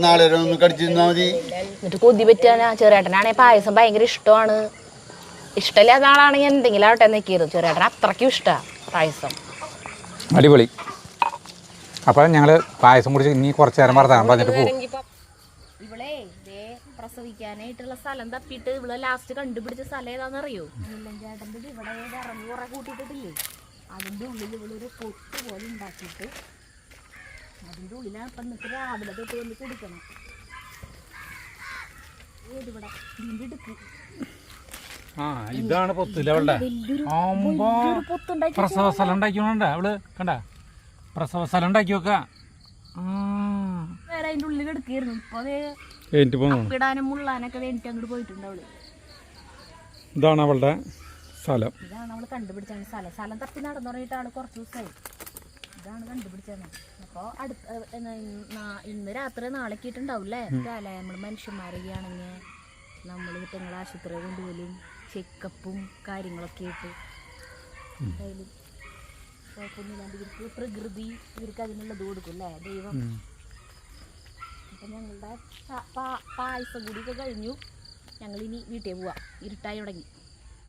നാളെ ഒന്ന് കടിച്ചിരുന്നാ മതി. എന്നിട്ട് കൊതി പറ്റാനാ. ചെറുേട്ടനാണെ പായസം ഭയങ്കര ഇഷ്ടമാണ്. ഇഷ്ടമില്ലാത്ത ആളാണെങ്കിൽ എന്തെങ്കിലും ആവട്ടെ നിൽക്കരുത്. ചെറുേട്ടൻ അത്രയ്ക്കും ഇഷ്ടമാണ് പായസം. അടിപൊളി. അപ്പം ഞങ്ങൾ പായസം കുടിച്ച് ഇനി കുറച്ച് നേരം വർത്താനം പറഞ്ഞിട്ട് പോകും. ഇവളെ പ്രസവിക്കാനായിട്ടുള്ള സ്ഥലം തപ്പിയിട്ട് ഇവളെ ലാസ്റ്റ് കണ്ടുപിടിച്ച സ്ഥലം ഏതാണെന്നറിയോ? ചേട്ടൻ്റെ ഇവിടെ ഇറങ്ങി കുറെ കൂട്ടിയിട്ടില്ലേ, അതിൻ്റെ ഉള്ളിൽ ഇവളൊരു പൊട്ട് പോലെ ഉണ്ടാക്കിയിട്ട് അതിൻ്റെ ഉള്ളിലാണ് ഇപ്പം എന്നിട്ട് രാവിലെ തൊട്ട് വന്ന് കുടിക്കണം. ഏതിവിടെ ഇതിൻ്റെ ഇടുക്ക്. ഇതാണ് പൊത്തില്ല അവളുടെ. പ്രസവ സ്ഥലം ഉണ്ടാക്കിയോണ്ടാ അവള് കണ്ട. പ്രസവ സ്ഥലം ഉണ്ടാക്കി വെക്കാം. വേറെ അതിൻ്റെ ഉള്ളിൽ എടുക്കായിരുന്നു. ഇപ്പൊ ഇടാനും മുള്ളാനൊക്കെ വേണ്ടിട്ട് അങ്ങോട്ട് പോയിട്ടുണ്ട് അവള്. ഇതാണ് അവളുടെ സ്ഥലം. ഇതാണ് അവള് കണ്ടുപിടിച്ചാണ് സ്ഥലം. സ്ഥലം തപ്പി നടന്നു തുടങ്ങിയിട്ടാണ് കുറച്ച് ദിവസമായി. ഇതാണ് കണ്ടുപിടിച്ചത്. അപ്പോൾ ഇന്ന് രാത്രി നാളേക്ക് ഇട്ടുണ്ടാവില്ലേ അല്ലേ? നമ്മൾ മനുഷ്യന്മാരൊക്കെയാണെങ്കിൽ നമ്മൾ കുറ്റങ്ങൾ ആശുപത്രി കൊണ്ടുപോലും ചെക്കപ്പും കാര്യങ്ങളൊക്കെ ആയിട്ട് എന്തായാലും കുഴപ്പമൊന്നുമില്ലാണ്ട് ഇവർക്ക് പ്രകൃതി ഇവർക്ക് അതിനുള്ളത് കൊടുക്കും അല്ലേ ദൈവം. അപ്പം ഞങ്ങളുടെ പായസം കൂടിയൊക്കെ കഴിഞ്ഞു. ഞങ്ങളിനി വീട്ടിൽ പോവാം. ഇരുട്ടായി തുടങ്ങി.